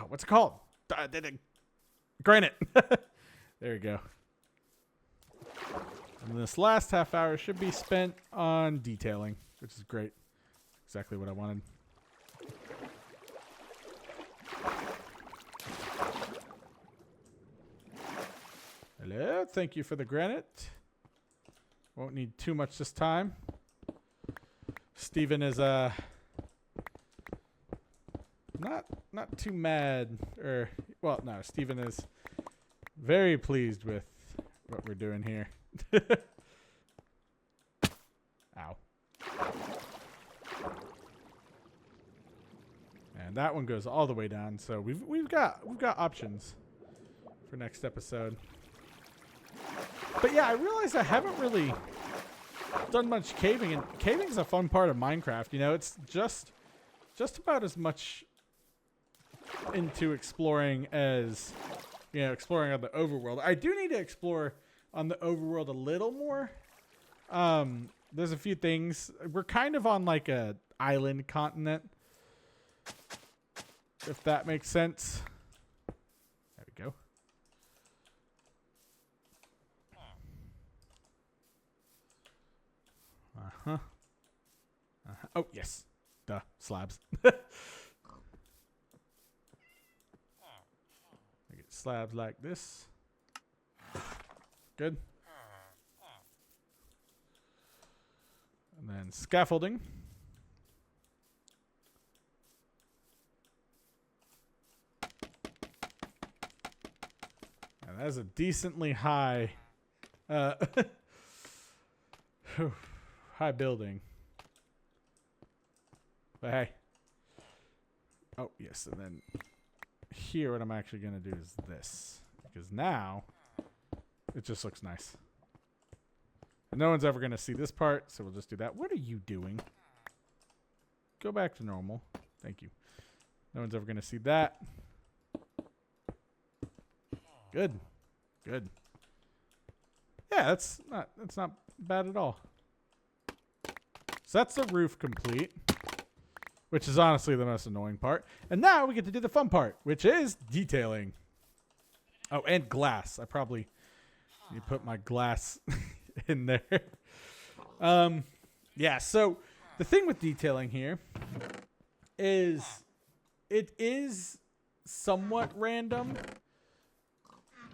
What's it called? Granite. There you go. And this last half hour should be spent on detailing, which is great. Exactly what I wanted. Hello. Thank you for the granite. Won't need too much this time. Steven is not too mad, or well, no, Steven is very pleased with what we're doing here. Ow. And that one goes all the way down, so we've got options for next episode. But yeah, I realize I haven't really done much caving, and caving is a fun part of Minecraft. You know, it's just about as much into exploring as, you know, exploring on the overworld. I do need to explore on the overworld a little more. There's a few things. We're kind of on like a island continent, if that makes sense. There we go. Oh, yes. Duh. Slabs. Make it slabs like this. Good. And then scaffolding. And that's a decently high high building. But hey. Oh, yes. And then here, what I'm actually going to do is this. Because now, it just looks nice. And no one's ever going to see this part, so we'll just do that. What are you doing? Go back to normal. Thank you. No one's ever going to see that. Good. Good. Yeah, that's not bad at all. So that's the roof complete, which is honestly the most annoying part. And now we get to do the fun part, which is detailing. Oh, and glass. I probably need to put my glass in there. Yeah, so the thing with detailing here is it is somewhat random,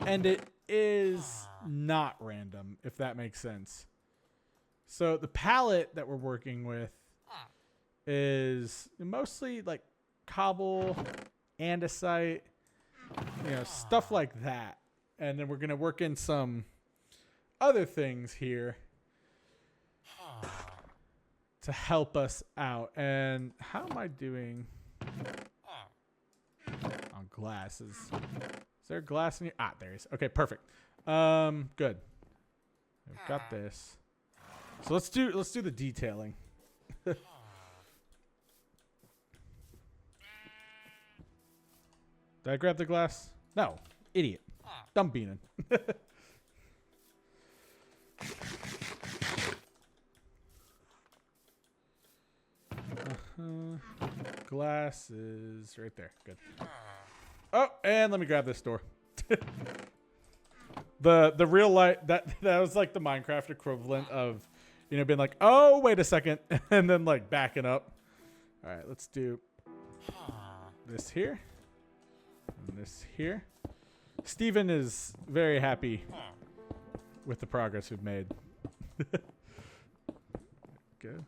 and it is not random, if that makes sense. So the palette that we're working with is mostly like cobble, andesite, you know, stuff like that. And then we're going to work in some other things here to help us out. And how am I doing on glasses? Is there glass in here? Ah, there is. Okay, perfect. Good. We've got this. So let's do the detailing. Did I grab the glass? No. Idiot. Dumb beanin'. Glass is right there. Good. Oh, and let me grab this door. The real life that was like the Minecraft equivalent of, you know, being like, oh, wait a second, and then like backing up. All right, let's do this here and this here. Steven is very happy with the progress we've made. Good.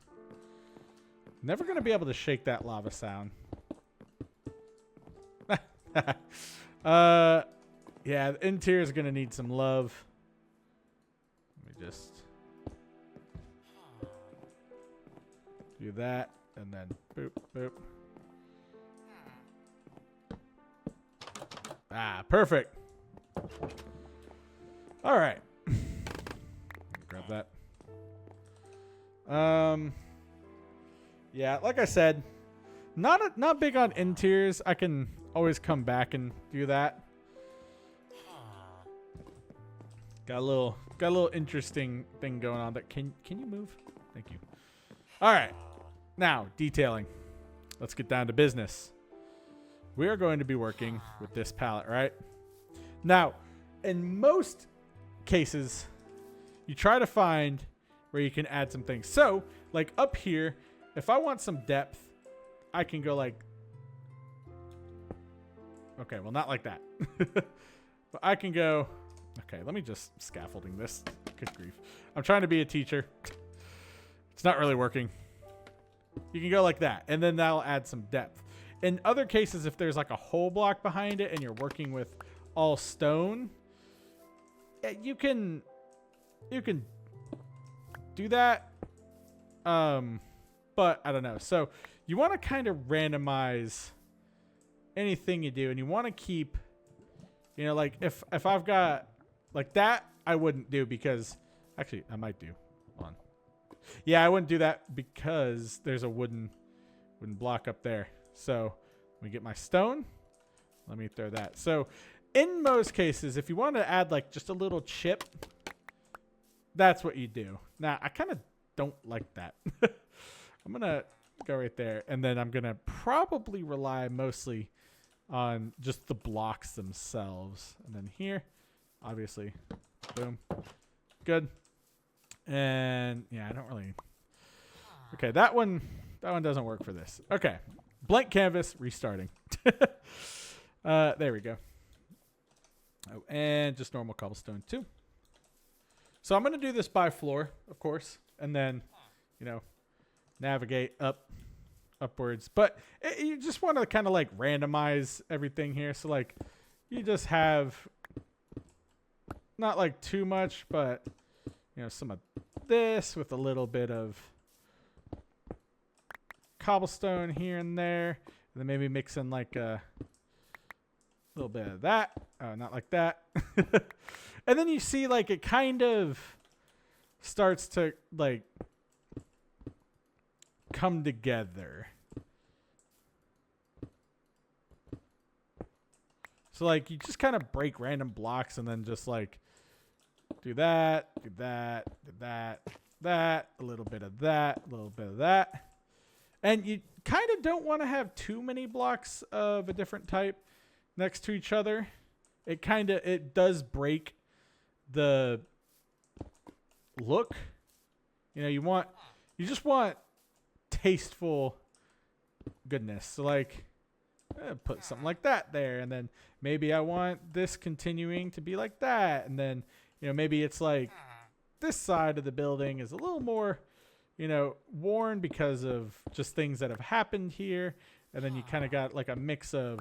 Never gonna be able to shake that lava sound. Yeah, the interior is gonna need some love. Let me just do that, and then boop, boop. Ah, perfect. All right. Grab that. Yeah, like I said, not big on interiors. I can always come back and do that. Got a little interesting thing going on. That can you move? Thank you. All right, now detailing. Let's get down to business. We are going to be working with this palette, right? Now, in most cases, you try to find where you can add some things. So, like up here, if I want some depth, I can go like, okay, well, not like that. But I can go, okay, let me just scaffolding this. Good grief. I'm trying to be a teacher. It's not really working. You can go like that, and then that'll add some depth. In other cases, if there's like a whole block behind it and you're working with all stone, you can do that. But I don't know. So you want to kind of randomize anything you do, and you want to keep, you know, like if I've got like that, I wouldn't do, because actually I might do. Hold on. Yeah, I wouldn't do that because there's a wooden block up there. So let me get my stone. Let me throw that. So in most cases, if you want to add like just a little chip, that's what you do. Now, I kind of don't like that. I'm going to go right there. And then I'm going to probably rely mostly on just the blocks themselves. And then here, obviously, boom. Good. And yeah, I don't really. Okay, that one doesn't work for this. Okay. Blank canvas, restarting. There we go. Oh, and just normal cobblestone too. So I'm going to do this by floor, of course, and then, you know, navigate upwards. But you just want to kind of like randomize everything here. So like you just have not like too much, but, you know, some of this with a little bit of cobblestone here and there, and then maybe mix in like a little bit of that. Oh, not like that. And then you see like it kind of starts to like come together. So like you just kind of break random blocks and then just like do that, do that, do that, that, a little bit of that, a little bit of that. And you kind of don't want to have too many blocks of a different type next to each other. It does break the look. You know, you just want tasteful goodness. So like put something like that there, and then maybe I want this continuing to be like that, and then, you know, maybe it's like this side of the building is a little more, you know, worn because of just things that have happened here. And then you kind of got like a mix of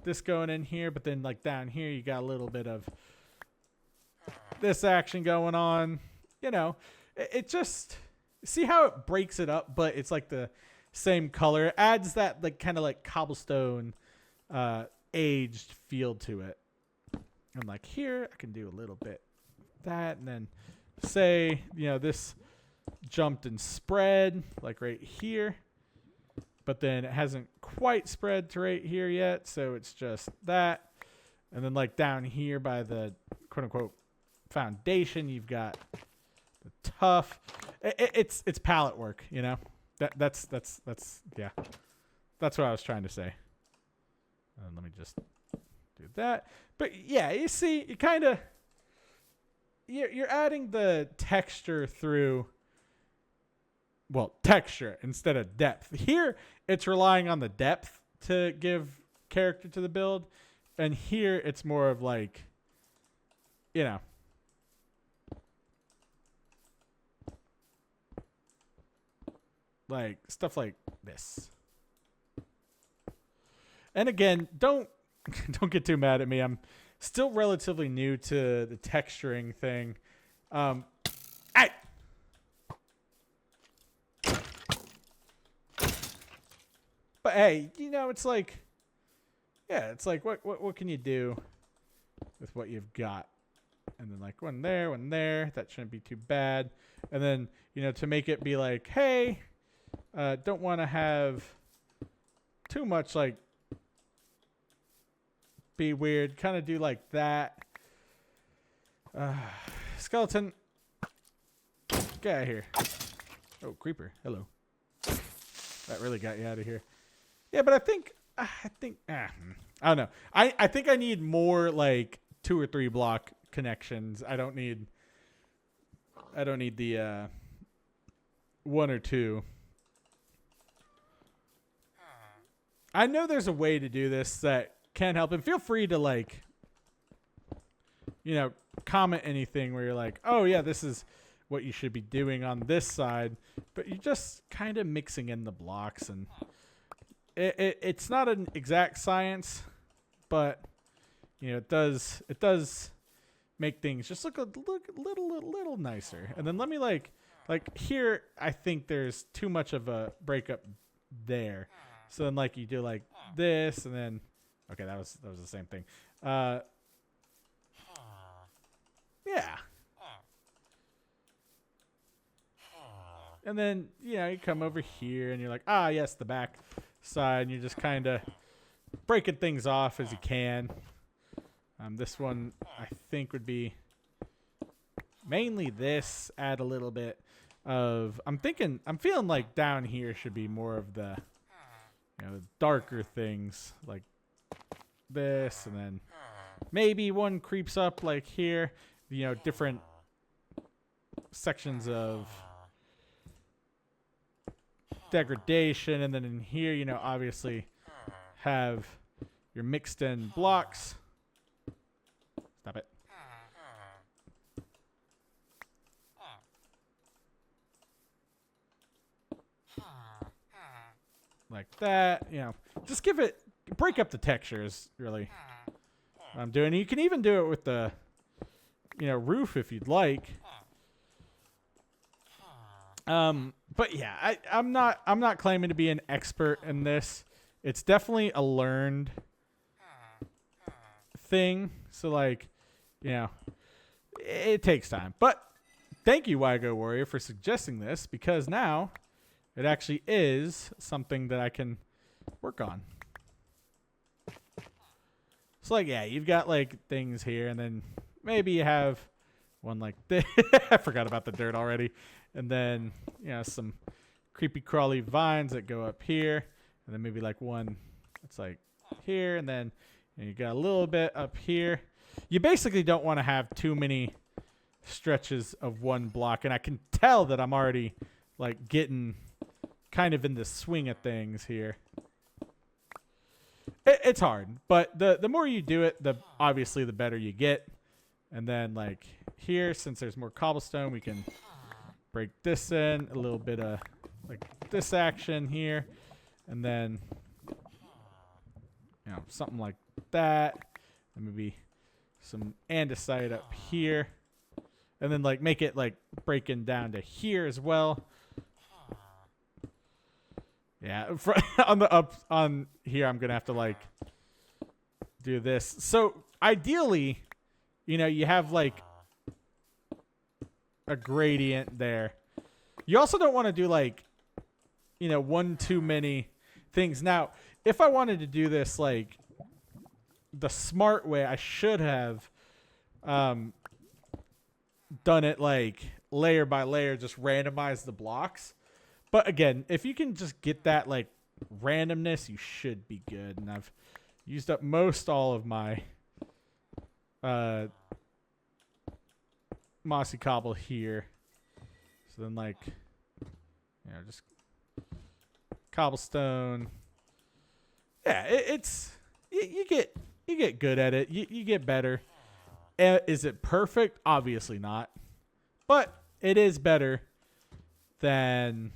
this going in here, but then like down here you got a little bit of this action going on. You know, it just, see how it breaks it up, but it's like the same color. It adds that like kind of like cobblestone aged feel to it. And like here I can do a little bit of that, and then say, you know, this jumped and spread like right here, but then it hasn't quite spread to right here yet, so it's just that. And then like down here by the quote unquote foundation, you've got the tough. It's palette work, you know. That's yeah. That's what I was trying to say. Let me just do that. But yeah, you see, you kind of you're adding the texture through. Well, texture instead of depth. Here, it's relying on the depth to give character to the build, and here it's more of like, you know, like stuff like this. And again, don't get too mad at me. I'm still relatively new to the texturing thing. I But hey, you know, it's like, yeah, it's like what can you do with what you've got? And then like one there, that shouldn't be too bad. And then, you know, to make it be like, hey, don't want to have too much like be weird, kind of do like that. Skeleton, get out of here. Oh, creeper, hello. That really got you out of here. Yeah, but I think I don't know. I think I need more like 2 or 3 block connections. I don't need the 1 or 2. I know there's a way to do this that can help, and feel free to like, you know, comment anything where you're like, oh yeah, this is what you should be doing on this side, but you're just kind of mixing in the blocks, and it's not an exact science, but you know, it does make things just look a little nicer. And then let me like here, I think there's too much of a breakup there. So then like you do like this, and then okay, that was the same thing. Yeah. And then, you know, you come over here and you're like, ah, yes, the back side. And you're just kind of breaking things off as you can. This one, I think, would be mainly this. Add a little bit of, I'm feeling like down here should be more of the, you know, the darker things like this. And then maybe one creeps up like here, you know, different sections of degradation. And then in here, you know, obviously have your mixed in blocks. Stop it. Like that, you know, just break up the textures, really. What I'm doing. You can even do it with the, you know, roof if you'd like. But yeah, I'm not claiming to be an expert in this. It's definitely a learned thing. So like, you know, it takes time. But thank you, Wygo Warrior, for suggesting this, because now it actually is something that I can work on. So like, yeah, you've got like things here, and then maybe you have one like this. I forgot about the dirt already. And then, you know, some creepy crawly vines that go up here. And then maybe like one that's like here. And then you got a little bit up here. You basically don't want to have too many stretches of one block. And I can tell that I'm already like getting kind of in the swing of things here. It's hard. But the more you do it, obviously the better you get. And then like here, since there's more cobblestone, we can break this in, a little bit of like this action here, and then, you know, something like that, and maybe some andesite up here, and then like make it like breaking down to here as well. Yeah, on here I'm gonna have to like do this. So ideally, you know, you have like a gradient there. You also don't want to do like, you know, one too many things. Now, if I wanted to do this like the smart way, I should have done it like layer by layer, just randomize the blocks. But again, if you can just get that like randomness, you should be good. And I've used up most all of my mossy cobble here. So then like, you know, just cobblestone. Yeah, you get good at it. You get better. Is it perfect? Obviously not. But it is better than,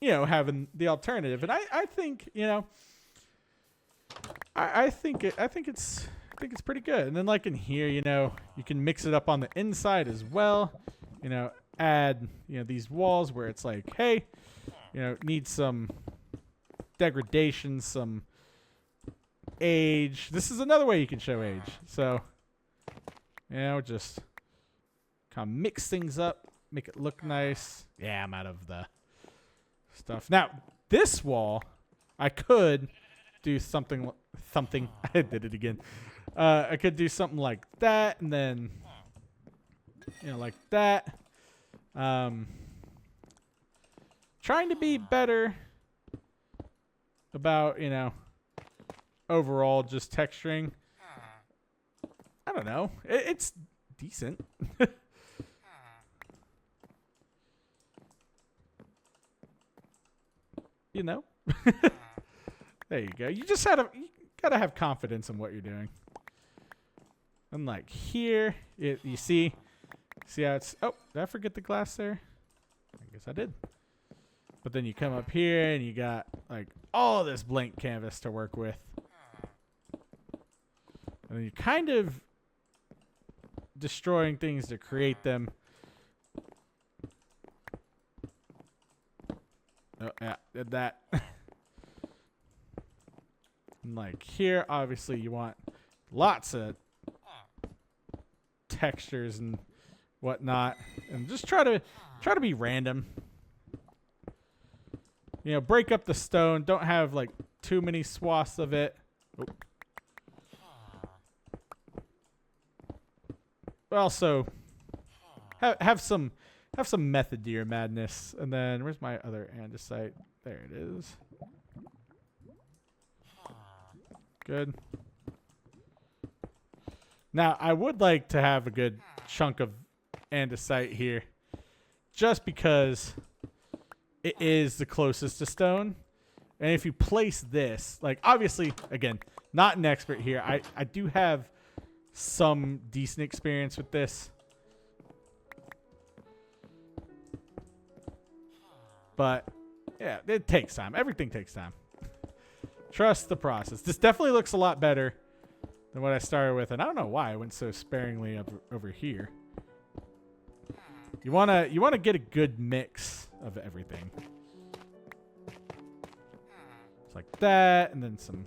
you know, having the alternative. And I think, you know, I think it's pretty good. And then like in here, you know, you can mix it up on the inside as well. You know, add, you know, these walls where it's like, hey, you know, need some degradation, some age. This is another way you can show age. So, you know, just kind of mix things up, make it look nice. Yeah, I'm out of the stuff. Now, this wall, I could do something. I did it again. I could do something like that, and then, you know, like that. Trying to be better about, you know, overall just texturing. I don't know. It's decent. You know? There you go. You gotta have confidence in what you're doing. And like here, you see how it's... Oh, did I forget the glass there? I guess I did. But then you come up here and you got like all this blank canvas to work with. And then you're kind of destroying things to create them. Oh, yeah, did that. And like here, obviously you want lots of textures and whatnot. And just try to be random. You know, break up the stone. Don't have like too many swaths of it. Oh. But also have some method to your madness. And then where's my other andesite? There it is. Good. Now I would like to have a good chunk of andesite here, just because it is the closest to stone. And if you place this, like obviously, again, not an expert here. I do have some decent experience with this. But yeah, it takes time. Everything takes time. Trust the process. This definitely looks a lot better than what I started with. And I don't know why I went so sparingly over here. You wanna get a good mix of everything. It's like that, and then some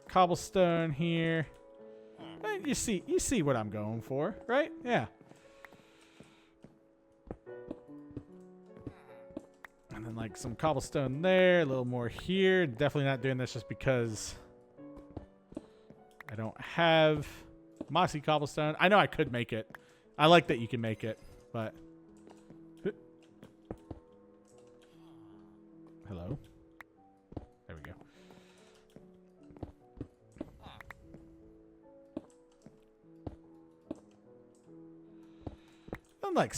cobblestone here. And you see what I'm going for, right? Yeah. And then like some cobblestone there, a little more here. Definitely not doing this just because I don't have mossy cobblestone. I know I could make it. I like that you can make it, but... Hello? There we go. And like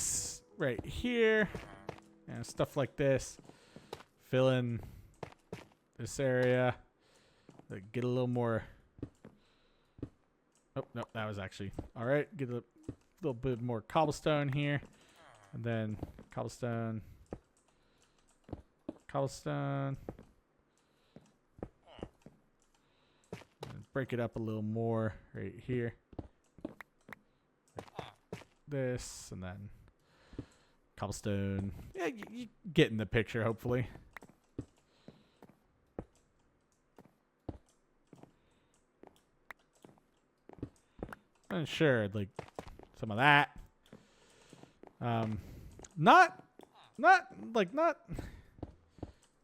right here, and stuff like this. Fill in this area. Like get a little more... Oh, no, that was actually... Alright, get a little bit more cobblestone here. And then cobblestone. Cobblestone. And break it up a little more right here. Like this, and then cobblestone. Yeah, you get in the picture, hopefully. And sure, like some of that. Not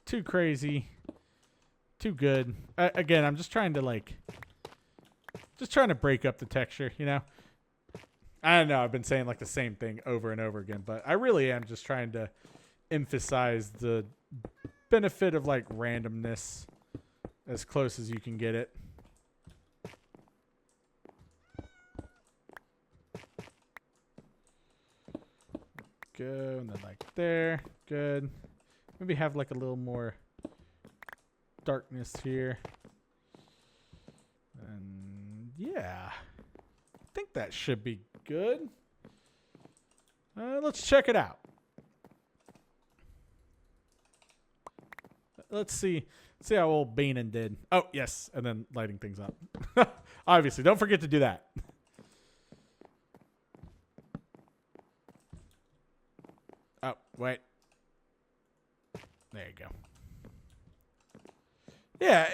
too crazy, too good. Again, I'm just trying to break up the texture, you know. I don't know. I've been saying like the same thing over and over again, but I really am just trying to emphasize the benefit of like randomness as close as you can get it. Go, and then like there. Good. Maybe have like a little more darkness here. And yeah. I think that should be good. Let's check it out. Let's see how old Banan did. Oh, yes. And then lighting things up. Obviously, don't forget to do that. Oh, wait. There you go. Yeah,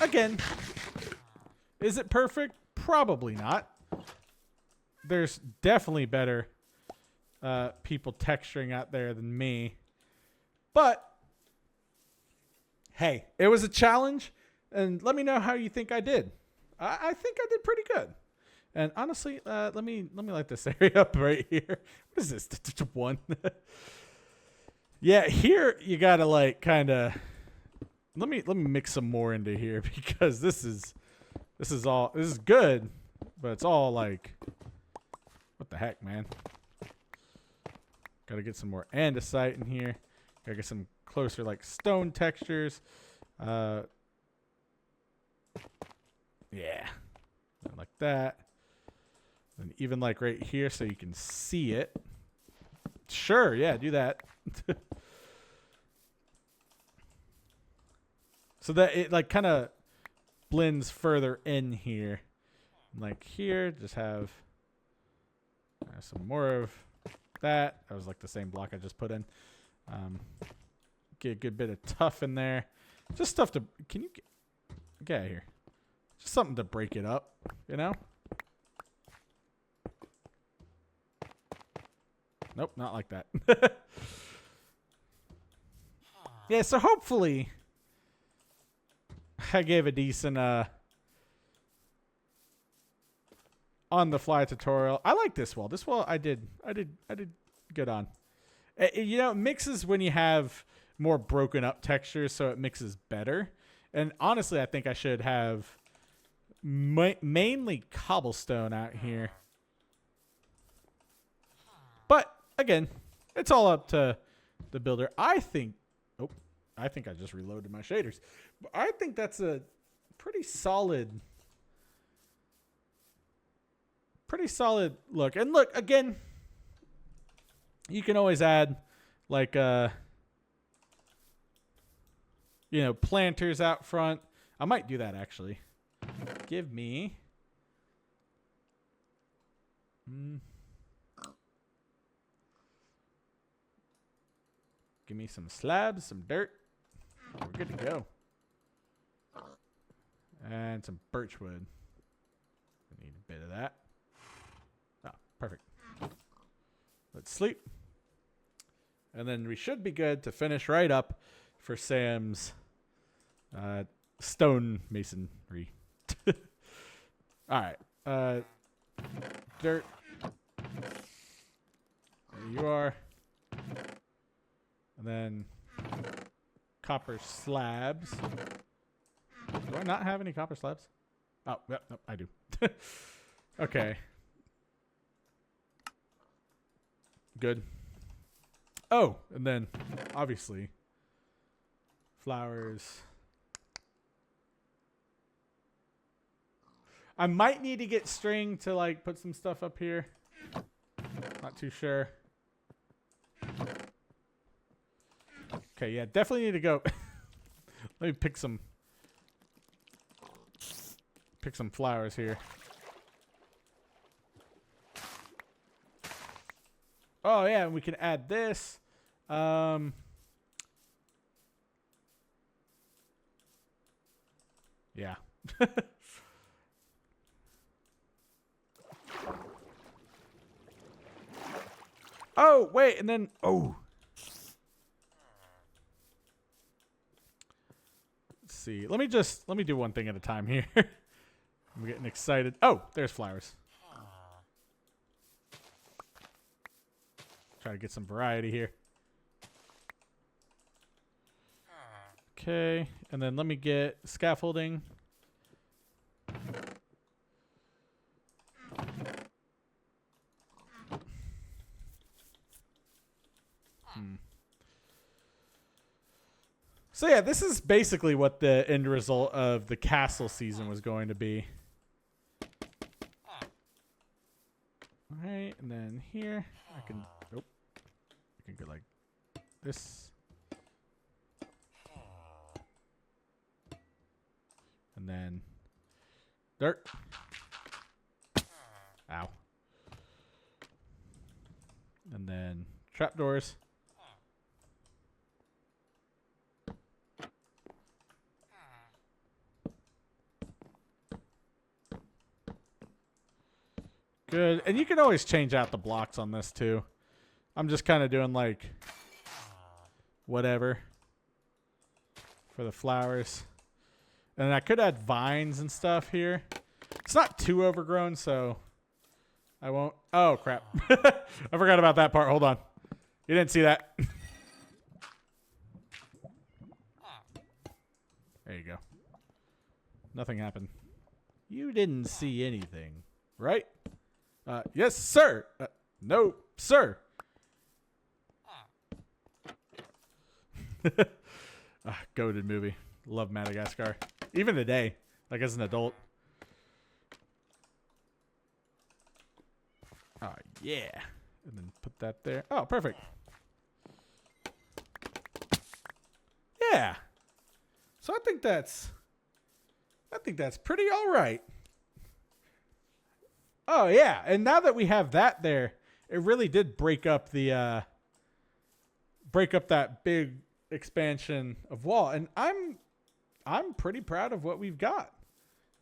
again, is it perfect? Probably not. There's definitely better people texturing out there than me. But, hey, it was a challenge, and let me know how you think I did. I think I did pretty good. And honestly, let me light this area up right here. What is this? 1. Yeah, here you gotta like kind of. Let me mix some more into here because this is good, but it's all like, what the heck, man? Gotta get some more andesite in here. Gotta get some closer like stone textures. Yeah, like that. And even like right here so you can see it. Sure, yeah, do that. So that it like kind of blends further in here. Like here, just have some more of that. That was like the same block I just put in. Get a good bit of tuff in there. Just stuff to, can you get out of here? Just something to break it up, you know? Nope, not like that. Yeah, so hopefully I gave a decent on the fly tutorial. I like this wall. This wall I did good on. You know, it mixes when you have more broken up textures, so it mixes better. And honestly, I think I should have mainly cobblestone out here. But again, it's all up to the builder. I think I just reloaded my shaders. But I think that's a pretty solid look. And look, again, you can always add like planters out front. I might do that actually. Give me some slabs, some dirt. We're good to go. And some birch wood. I need a bit of that. Oh, perfect. Let's sleep. And then we should be good to finish right up for Sam's stone masonry. All right. Dirt. There you are. And then copper slabs. Do I not have any copper slabs? Oh, yep, nope, I do. Okay. Good. Oh, and then obviously flowers. I might need to get string to like put some stuff up here. Not too sure. Okay, yeah, definitely need to go. Let me pick some flowers here. Oh yeah, and we can add this. Yeah. Oh, wait, and then let's see. Let me do one thing at a time here. I'm getting excited. Oh, there's flowers. Try to get some variety here. Okay, and then let me get scaffolding. So yeah, this is basically what the end result of the castle season was going to be. All right, and then here I can go like this. And then dirt. Ow. And then trapdoors. Good. And you can always change out the blocks on this too. I'm just kind of doing like whatever for the flowers. And I could add vines and stuff here. It's not too overgrown, so I won't. Oh, crap. I forgot about that part. Hold on. You didn't see that. There you go. Nothing happened. You didn't see anything, right? Yes, sir. No, sir. Goated movie. Love Madagascar. Even today, like as an adult. Oh, yeah. And then put that there. Oh, perfect. Yeah. So I think that's pretty all right. Oh, yeah. And now that we have that there, it really did break up the that big expansion of wall. And I'm pretty proud of what we've got.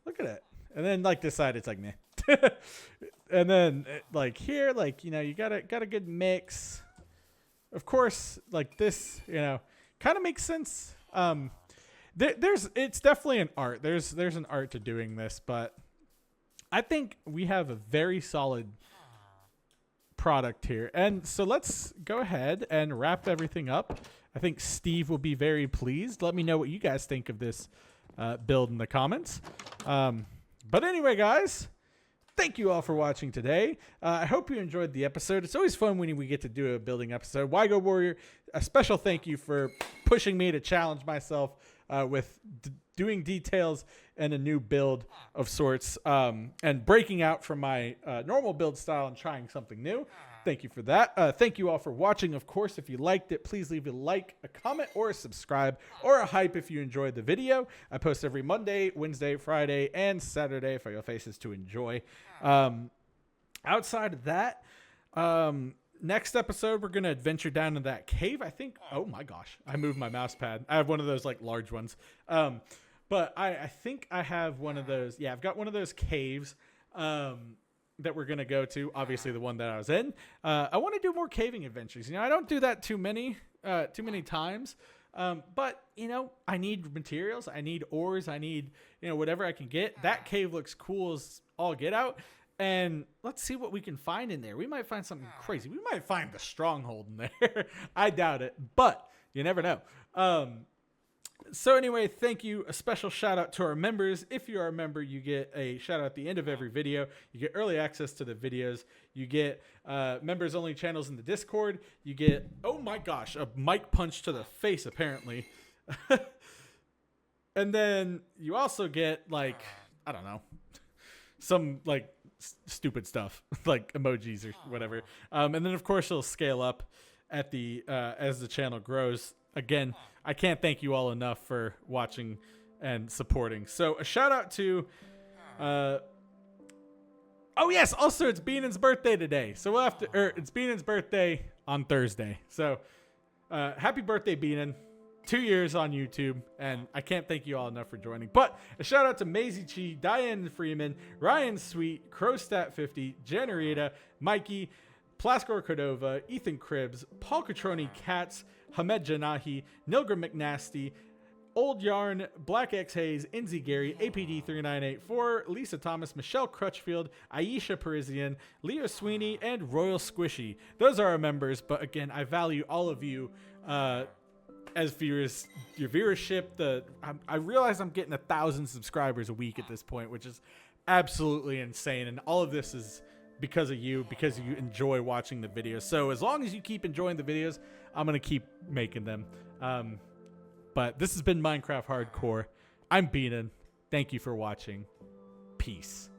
Look at it. And then like this side, it's like meh. And then like here, like, you know, you got a good mix. Of course, like this, you know, kind of makes sense. It's definitely an art. There's an art to doing this, but I think we have a very solid product here. And so let's go ahead and wrap everything up. I think Steve will be very pleased. Let me know what you guys think of this build in the comments. But anyway, guys, thank you all for watching today. I hope you enjoyed the episode. It's always fun when we get to do a building episode. Wygo Warrior, a special thank you for pushing me to challenge myself with doing details and a new build of sorts, and breaking out from my normal build style and trying something new. Thank you for that. Thank you all for watching. Of course, if you liked it, please leave a like, a comment, or a subscribe, or a hype if you enjoyed the video. I post every Monday, Wednesday, Friday, and Saturday for your faces to enjoy. Outside of that, next episode, we're going to adventure down to that cave. I think, oh my gosh, I moved my mouse pad. I have one of those like large ones. But I think I have one of those. Yeah, I've got one of those caves that we're going to go to. Obviously, the one that I was in. I want to do more caving adventures. You know, I don't do that too many times. But, you know, I need materials. I need ores. I need, you know, whatever I can get. That cave looks cool as all get out. And let's see what we can find in there. We might find something crazy. We might find the stronghold in there. I doubt it, but you never know. So anyway, thank you. A special shout out to our members. If you are a member, you get a shout out at the end of every video. You get early access to the videos. You get members only channels in the Discord. You get, oh my gosh, a mic punch to the face apparently. And then you also get like, I don't know, some like stupid stuff like emojis or whatever. And then of course it'll scale up at the as the channel grows. Again, I can't thank you all enough for watching and supporting. So a shout out to oh yes, also it's Beanan's birthday today. So we'll have to it's Beanan's birthday on Thursday. So happy birthday, Beanan. 2 years on YouTube, and I can't thank you all enough for joining. But a shout out to Maisie Chi, Diane Freeman, Ryan Sweet, Crowstat50, Generita, Mikey, Plaskor Cordova, Ethan Cribbs, Paul Catroni, Katz, Hamed Janahi, Nilgram McNasty, Old Yarn, Black X Hayes, Inzy Gary, APD3984, Lisa Thomas, Michelle Crutchfield, Aisha Parisian, Leo Sweeney, and Royal Squishy. Those are our members, but again, I value all of you as viewers, your viewership. I realize I'm getting 1,000 subscribers a week at this point, which is absolutely insane, and all of this is because of you enjoy watching the videos. So as long as you keep enjoying the videos, I'm going to keep making them. But this has been Minecraft Hardcore. I'm Beanin. Thank you for watching. Peace.